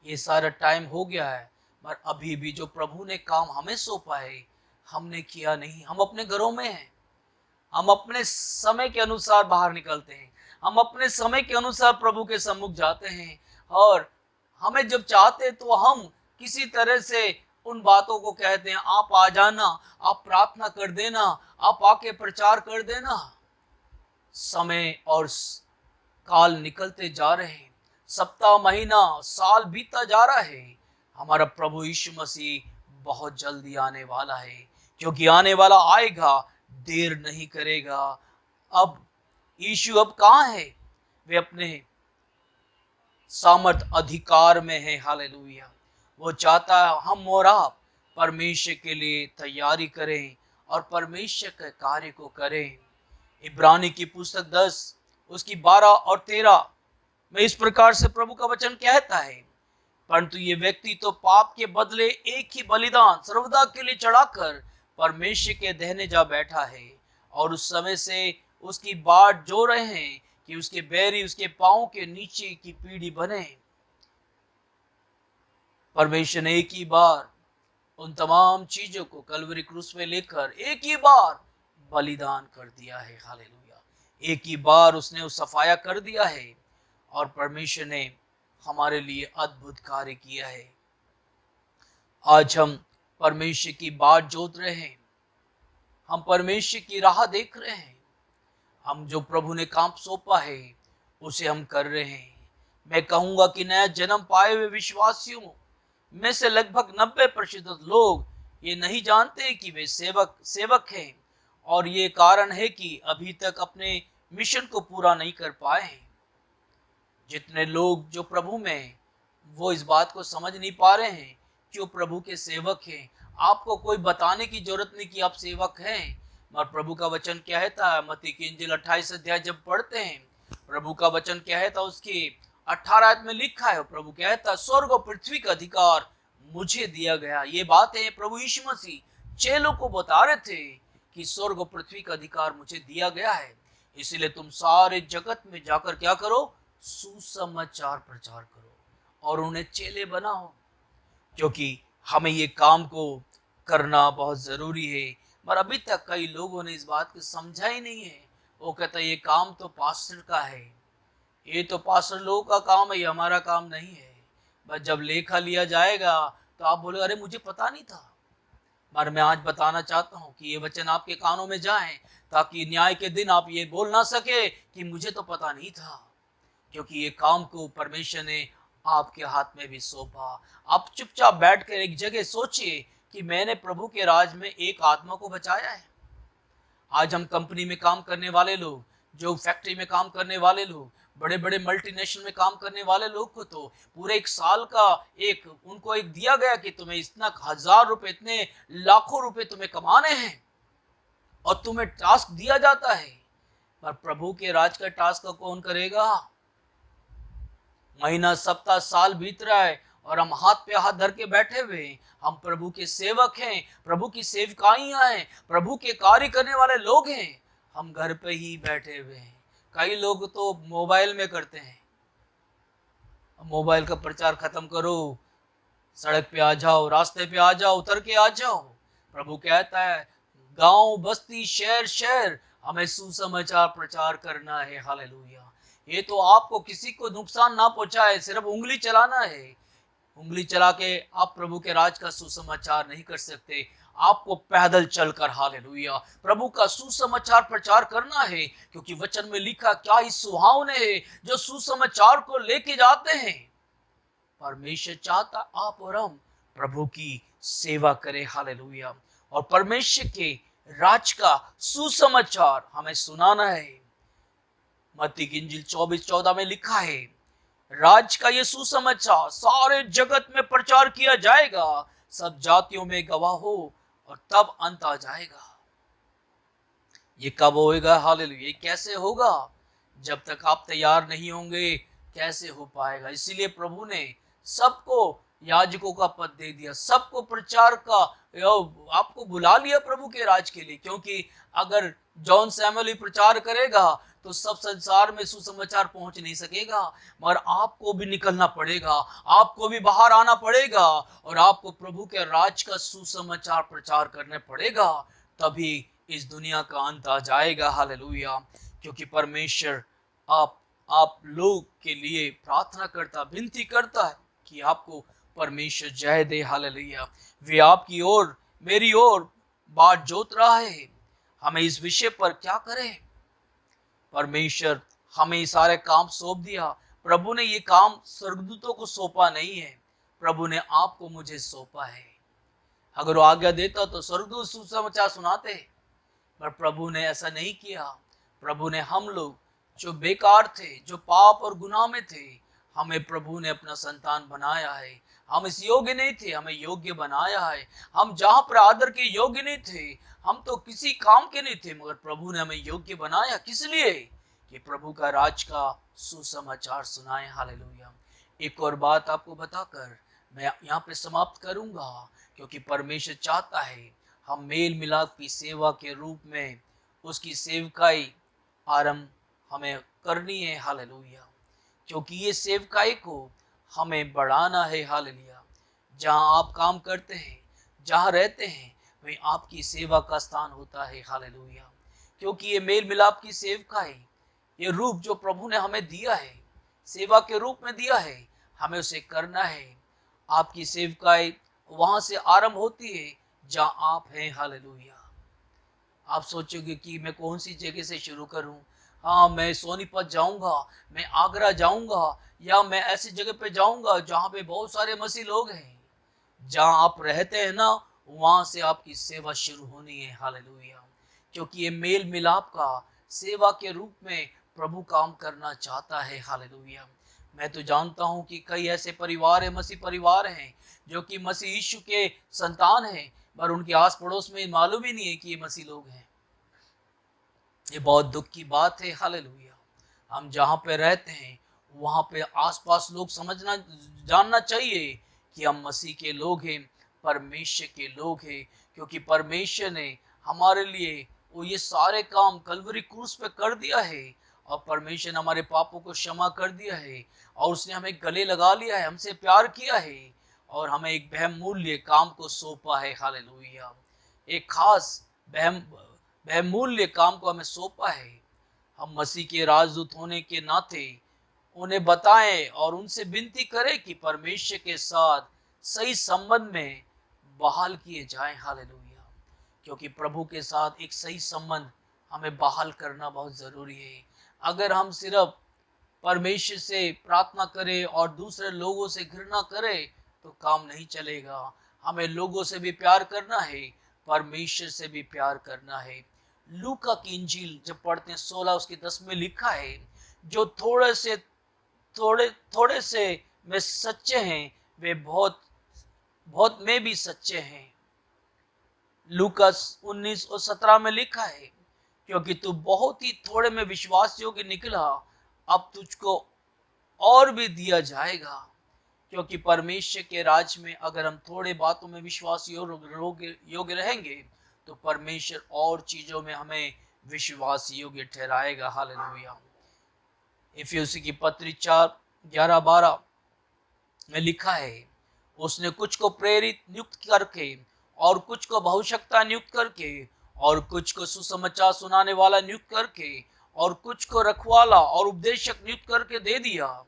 ये सारा टाइम हो गया है, पर अभी भी जो प्रभु ने काम हमें सौंपा है हमने किया नहीं। हम अपने घरों में हैं, हम अपने समय के अनुसार बाहर निकलते हैं, हम अपने समय के अनुसार प्रभु के सम्मुख जाते हैं और हमें जब चाहते तो हम किसी तरह से उन बातों को कहते हैं, आप आ जाना, आप प्रार्थना कर देना, आप आके प्रचार कर देना। समय और काल निकलते जा रहे हैं, सप्ताह, महीना, साल बीतता जा रहा है। हमारा प्रभु यीशु मसीह बहुत जल्दी आने वाला है, क्योंकि आने वाला आएगा, देर नहीं करेगा। अब यीशु अब कहाँ है? वे अपने सामर्थ अधिकार में है। हालेलुया। वो चाहता है हम और आप परमेश्वर के लिए तैयारी करें और परमेश्वर के कार्य को करें। इब्रानी की पुस्तक 10 उसकी 12 और 13 में इस प्रकार से प्रभु का वचन कहता है, परंतु ये व्यक्ति तो पाप के बदले एक ही बलिदान सर्वदा के लिए चढ़ाकर परमेश्वर के दाहिने जा बैठा है, और उस समय से उसकी बाट जो रहे हैं कि उसके बैरी उसके पांव के नीचे की पीढ़ी बने। परमेश्वर ने एक ही बार उन तमाम चीजों को कलवरी क्रूस में लेकर एक ही बार बलिदान कर दिया है। हालेलुया। एक ही बार उसने उस सफाया कर दिया है और परमेश्वर ने हमारे लिए अद्भुत कार्य किया है। आज हम परमेश्वर की बात जोत रहे हैं, हम परमेश्वर की राह देख रहे हैं, हम जो प्रभु ने काम सौंपा है उसे हम कर रहे हैं। मैं कहूंगा कि नया जन्म पाए हुए विश्वासियों में से लगभग 90% लोग ये नहीं जानते कि वे सेवक हैं, और ये कारण है कि अभी तक अपने मिशन को पूरा नहीं कर पाए हैं। जितने लोग जो प्रभु में वो इस बात को समझ नहीं पा रहे हैं कि वो प्रभु के सेवक हैं। आपको कोई बताने की जरूरत नहीं कि आप सेवक हैं। और प्रभु का वचन क्या है था, मत्ती की इंजील 28 अध्याय जब पढ़ते हैं, प्रभु का वचन क्या है था, उसकी 18 आयत में लिखा है, प्रभु क्या है था, स्वर्ग और पृथ्वी का अधिकार मुझे दिया गया। ये बातें प्रभु यीशु मसीह चेलों को बता रहे थे कि स्वर्ग और पृथ्वी का अधिकार मुझे दिया गया है, इसीलिए तुम सारे जगत में जाकर क्या करो, सुसमाचार प्रचार करो और उन्हें चेले बनाओ, क्योंकि हमें ये काम को करना बहुत जरूरी है। पर अभी तक कई लोगों ने इस बात को समझा ही नहीं है। वो कहता है ये काम तो पास्टर का है, ये तो पास्टर लोगों का काम है, ये हमारा काम नहीं है। बस जब लेखा लिया जाएगा तो आप बोले अरे मुझे पता नहीं था। पर मैं आज बताना चाहता हूँ कि ये वचन आपके कानों में जाए ताकि न्याय के दिन आप ये बोल ना सके कि मुझे तो पता नहीं था, क्योंकि ये काम को परमेश्वर ने आपके हाथ में भी सौंपा। आप चुपचाप बैठकर एक जगह सोचिए कि मैंने प्रभु के राज में एक आत्मा को बचाया है। आज हम कंपनी में काम करने वाले लोग, जो फैक्ट्री में काम करने वाले लोग, बड़े बड़े मल्टीनेशनल में काम करने वाले लोग को तो पूरे एक साल का उनको एक दिया गया कि तुम्हें इतना 1000 रुपए, इतने लाखों रुपए तुम्हें कमाने हैं, और तुम्हें टास्क दिया जाता है। पर प्रभु के राज का टास्क कौन करेगा? महीना, सप्ताह, साल बीत रहा है और हम हाथ पे हाथ धर के बैठे हुए हैं। हम प्रभु के सेवक हैं, प्रभु की सेवकाइयां हैं, प्रभु के कार्य करने वाले लोग हैं। हम घर पे ही बैठे हुए हैं। कई लोग तो मोबाइल में करते हैं। मोबाइल का प्रचार खत्म करो, सड़क पे आ जाओ, रास्ते पे आ जाओ, उतर के आ जाओ। प्रभु कहता है गांव, बस्ती, शहर शहर हमें सुसमाचार प्रचार करना है। हालेलुया। ये तो आपको किसी को नुकसान ना पहुंचाए, सिर्फ उंगली चलाना है। उंगली चला के आप प्रभु के राज का सुसमाचार नहीं कर सकते। आपको पैदल चलकर, हालेलुया, प्रभु का सुसमाचार प्रचार करना है, क्योंकि वचन में लिखा क्या ही सुहावने हैं जो सुसमाचार को लेके जाते हैं। परमेश्वर चाहता आप और हम प्रभु की सेवा करें। हालेलुया। और परमेश्वर के राज का सुसमाचार हमें सुनाना है। मत्ती की इंजील 24:14 में लिखा है, राज का ये सुसमाचार सारे जगत में प्रचार किया जाएगा, सब जातियों में गवाह हो, और तब अंत आ जाएगा। ये कब होएगा? हालेलुया। ये कैसे होगा? जब तक आप तैयार नहीं होंगे कैसे हो पाएगा? इसीलिए प्रभु ने सबको याजकों का पद दे दिया, सबको प्रचार का आपको बुला लिया प्रभु के राज के लिए, क्योंकि अगर जॉन सैमुअल ही प्रचार करेगा तो सब संसार में सुसमाचार पहुंच नहीं सकेगा। मगर आपको भी निकलना पड़ेगा, आपको भी बाहर आना पड़ेगा और आपको प्रभु के राज का सुसमाचार प्रचार करने पड़ेगा, तभी इस दुनिया का अंत आ जाएगा। हालेलुया। क्योंकि परमेश्वर आप लोग के लिए प्रार्थना करता, विनती करता है कि आपको परमेश्वर जय दे। हालेलुया। वे आपकी ओर, मेरी ओर बात जोत रहा है। हमें इस विषय पर क्या करें? परमेश्वर हमें सारे काम सौंप दिया। प्रभु ने ये काम स्वर्गदूतों को सौंपा नहीं है, प्रभु ने आपको मुझे सौंपा है। अगर वो आज्ञा देता तो स्वर्गदूत सुसमाचार सुनाते, पर प्रभु ने ऐसा नहीं किया। प्रभु ने हम लोग जो बेकार थे, जो पाप और गुनाह में थे, हमें प्रभु ने अपना संतान बनाया है। हम इस योग्य नहीं थे, हमें योग्य बनाया है। हम जहाँ पर आदर के योग्य नहीं थे, हम तो किसी काम के नहीं थे, मगर प्रभु ने हमें योग्य बनाया। किस लिए? कि प्रभु का राज का सुसमाचार सुनाए। हालेलुया। एक और बात आपको बताकर मैं यहाँ पे समाप्त करूंगा, क्योंकि परमेश्वर चाहता है हम मेल मिलाप की सेवा के रूप में उसकी सेवकाई आरंभ हमें करनी है। हालेलुया। क्योंकि ये सेवकाई को हमें बढ़ाना है। हालेलुया। जहाँ आप काम करते हैं, जहाँ रहते हैं, वही आपकी सेवा का स्थान होता है। हालेलुया। क्योंकि ये मेल मिलाप की सेवकाई, ये रूप जो प्रभु ने हमें दिया है, सेवा के रूप में दिया है, हमें उसे करना है। आपकी सेवकाई वहां से आरंभ होती है जहां आप हैं। हालेलुया। आप सोचोगे कि मैं कौन सी जगह से शुरू करूं? हाँ, मैं सोनीपत जाऊंगा, मैं आगरा जाऊंगा, या मैं ऐसी जगह पे जाऊंगा जहां पे बहुत सारे मसीह लोग हैं। जहां आप रहते हैं ना, वहां से आपकी सेवा शुरू होनी है। हालेलुया। क्योंकि ये मेल मिलाप का सेवा के रूप में प्रभु काम करना चाहता है। हालेलुया। मैं तो जानता हूं कि कई ऐसे परिवार है, मसीह परिवार हैं, जो कि मसीह यीशु के संतान हैं, पर उनके आस पड़ोस में मालूम ही नहीं है कि ये मसीह लोग हैं। ये बहुत दुख की बात है। हालेलुया। हम जहाँ पे रहते हैं वहाँ पे आसपास लोग समझना जानना चाहिए कि हम मसीह के लोग हैं, परमेश्वर के लोग हैं। क्योंकि परमेश्वर ने हमारे लिए वो ये सारे काम कलवरी क्रूस पे कर दिया है, और परमेश्वर ने हमारे पापों को क्षमा कर दिया है, और उसने हमें गले लगा लिया है, हमसे प्यार किया है, और हमें एक बहुमूल्य काम को सौंपा है। हालेलुया। एक खास बहुमूल्य काम को हमें सौंपा है। हम मसीह के राजदूत होने के नाते उन्हें बताएं और उनसे विनती करें कि परमेश्वर के साथ सही संबंध में बहाल किए जाएं। हालेलुया। क्योंकि प्रभु के साथ एक सही संबंध हमें बहाल करना बहुत जरूरी है। अगर हम सिर्फ परमेश्वर से प्रार्थना करें और दूसरे लोगों से घृणा करें तो काम नहीं चलेगा। हमें लोगों से भी प्यार करना है, परमेश्वर से भी प्यार करना है। लूका की इंजील जब पढ़ते हैं 16 उसके 10 में लिखा है, जो थोड़े से में सच्चे हैं, वे बहुत बहुत में भी सच्चे हैं। लूका 19 और 17 में लिखा है, क्योंकि तू बहुत ही थोड़े में विश्वास योग्य निकला, अब तुझको और भी दिया जाएगा। क्योंकि परमेश्वर के राज में अगर हम थोड़े बातों में विश्वास योग्य रहेंगे, तो परमेश्वर और चीजों में हमें विश्वास योग्य ठहराएगा। हालेलुया। इफिसी की पत्री 4:11-12 में लिखा है, उसने कुछ को प्रेरित नियुक्त करके, और कुछ को बहुशक्ता नियुक्त करके, और कुछ को सुसमाचार सुनाने वाला नियुक्त करके, और कुछ को रखवाला और उपदेशक नियुक्त करके दे दिया।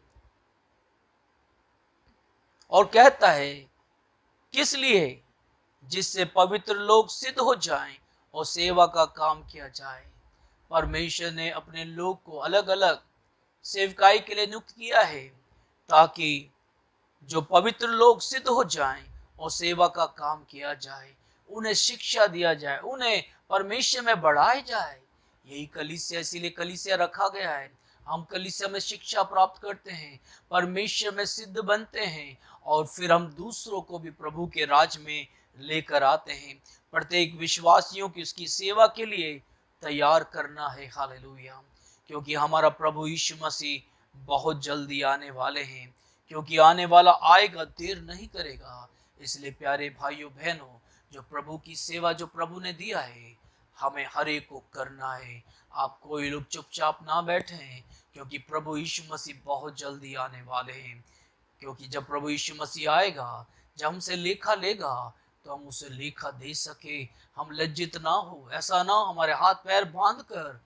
और कहता है, किस लिए? जिससे पवित्र लोग सिद्ध हो जाएं और सेवा का काम किया जाए। परमेश्वर ने अपने लोग को अलग अलग सेवकाई के लिए नियुक्त किया है, ताकि जो पवित्र लोग सिद्ध हो जाएं और सेवा का काम किया जाए, उन्हें शिक्षा दिया जाए, उन्हें परमेश्वर में बढ़ाया जाए। यही कलीसिया, इसीलिए कलीसिया रखा गया है। हम कलीसिया में शिक्षा प्राप्त करते हैं, परमेश्वर में सिद्ध बनते हैं, और फिर हम दूसरों को भी प्रभु के राज में लेकर आते हैं। प्रत्येक विश्वासियों की उसकी सेवा के लिए तैयार करना है। हालेलुया। क्योंकि हमारा प्रभु यीशु मसीह बहुत जल्दी आने वाले हैं, क्योंकि आने वाला आएगा, देर नहीं करेगा। इसलिए प्यारे भाइयों बहनों, जो प्रभु की सेवा जो प्रभु ने दिया है, हमें हर एक को करना है। आप कोई लोग चुपचाप ना बैठें, क्योंकि प्रभु यीशु मसीह बहुत जल्दी आने वाले हैं। क्योंकि जब प्रभु यीशु मसीह आएगा, जब हमसे लेखा लेगा, तो हम उसे लेखा दे सके, हम लज्जित ना हो। ऐसा ना हमारे हाथ पैर बांध कर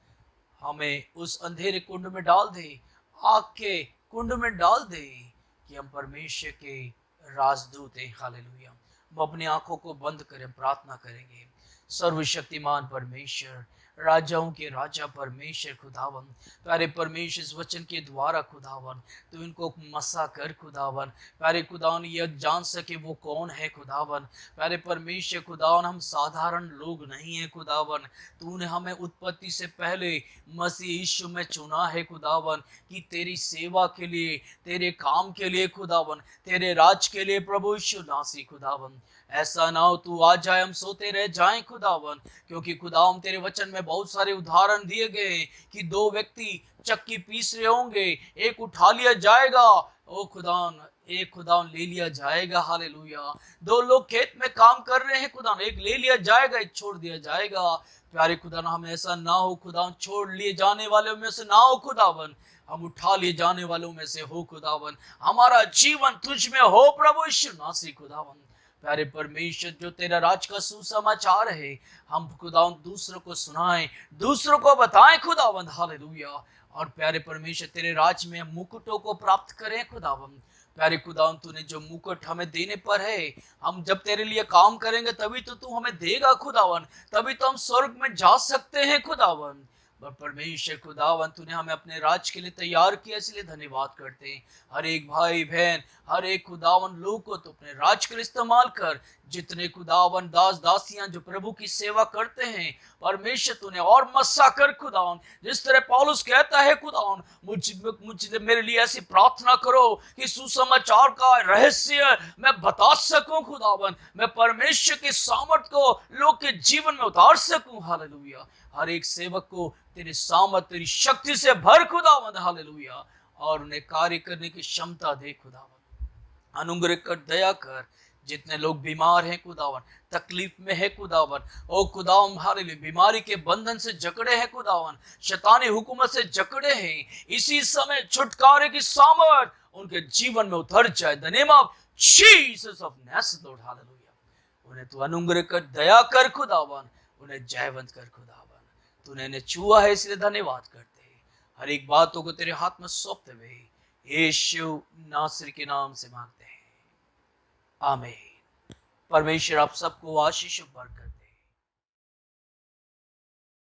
हमें उस अंधेरे कुंड में डाल दे, आग के कुंड में डाल दे, कि हम परमेश्वर के राजदूत हैं। हालेलुया। हम अपनी आंखों को बंद करें, प्रार्थना करेंगे। सर्वशक्तिमान परमेश्वर, राजाओं के राजा परमेश्वर खुदावन, प्यारे परमेश्वर इस वचन के द्वारा खुदावन तो इनको मसा कर खुदावन, प्यारे खुदावन यह जान सके वो कौन है खुदावन। प्यारे परमेश्वर खुदावन हम साधारण लोग नहीं है खुदावन, तूने हमें उत्पत्ति से पहले मसीह यीशु में चुना है खुदावन कि तेरी सेवा के लिए, तेरे काम के लिए खुदावन, तेरे राज के लिए प्रभु यीशु नासी खुदावन। ऐसा ना हो तू आ जाए हम सोते रह जाएं खुदावन, क्योंकि खुदावन तेरे वचन में बहुत सारे उदाहरण दिए गए हैं कि दो व्यक्ति चक्की पीस रहे होंगे, एक उठा लिया जाएगा, ओ खुदावन एक खुदावन ले लिया जाएगा, हालेलुया। दो लोग खेत में काम कर रहे हैं खुदावन, एक ले लिया जाएगा, एक छोड़ दिया जाएगा। प्यारे खुदावन हम ऐसा ना हो खुदावन, छोड़ लिए जाने वालों में से ना हो खुदावन, हम उठा लिए जाने वालों में से हो खुदावन। हमारा जीवन तुझ में हो प्रभु यीशु नासी खुदावन। प्यारे परमेश्वर जो तेरा राज का सुसमाचार है हम खुदावन दूसरों को सुनाएं, दूसरों को बताएं खुदावन, हालेलुया। और प्यारे परमेश्वर तेरे राज में मुकुटों को प्राप्त करें खुदावन। प्यारे खुदावन तूने जो मुकुट हमें देने पर है, हम जब तेरे लिए काम करेंगे तभी तो तू हमें देगा खुदावन, तभी तो हम स्वर्ग में जा सकते हैं खुदावन। और परमेश्वर खुदावन तूने हमें अपने राज के लिए तैयार किया, इसलिए धन्यवाद करते हैं। हर एक भाई बहन, हर एक खुदावन लोग को तो अपने राज के लिए इस्तेमाल कर। जितने खुदावन दास दासियां जो प्रभु की सेवा करते हैं परमेश्वर तूने और मस्सा कर खुदावन, जिस तरह पौलुस कहता है खुदावन मुझे मेरे लिए ऐसी प्रार्थना करो कि सुसमाचार का रहस्य मैं बता सकूं खुदावन, मैं परमेश्वर के सामर्थ को लोग के जीवन में उतार सकूं, हालेलुया। हर एक सेवक को तेरे सामर्थ तेरी शक्ति से भर खुदावन, हालेलुया, और उन्हें कार्य करने की क्षमता दे खुदावन। अनुग्रह कर, दया कर। जितने लोग बीमार हैं खुदावन, तकलीफ में है खुदावन, ओ खुदावन हालेलुया, बीमारी के बंधन से जकड़े हैं खुदावन, शैतानी हुकूमत से जकड़े हैं, इसी समय छुटकारे की सामर्थ उनके जीवन में उतर जाए। The name of Jesus of Nazareth Lord, hallelujah. उन्हें तू अनुग्रह कर, दया कर खुदावन, उन्हें जयवंत कर खुदावन। तूने इन्हें छुआ है इसलिए धन्यवाद करते हैं। हर एक बातों को तेरे हाथ में सौंपते हुए यीशु नासरी के नाम से मांगते हैं, आमीन। परमेश्वर आप सबको आशीष और बरकत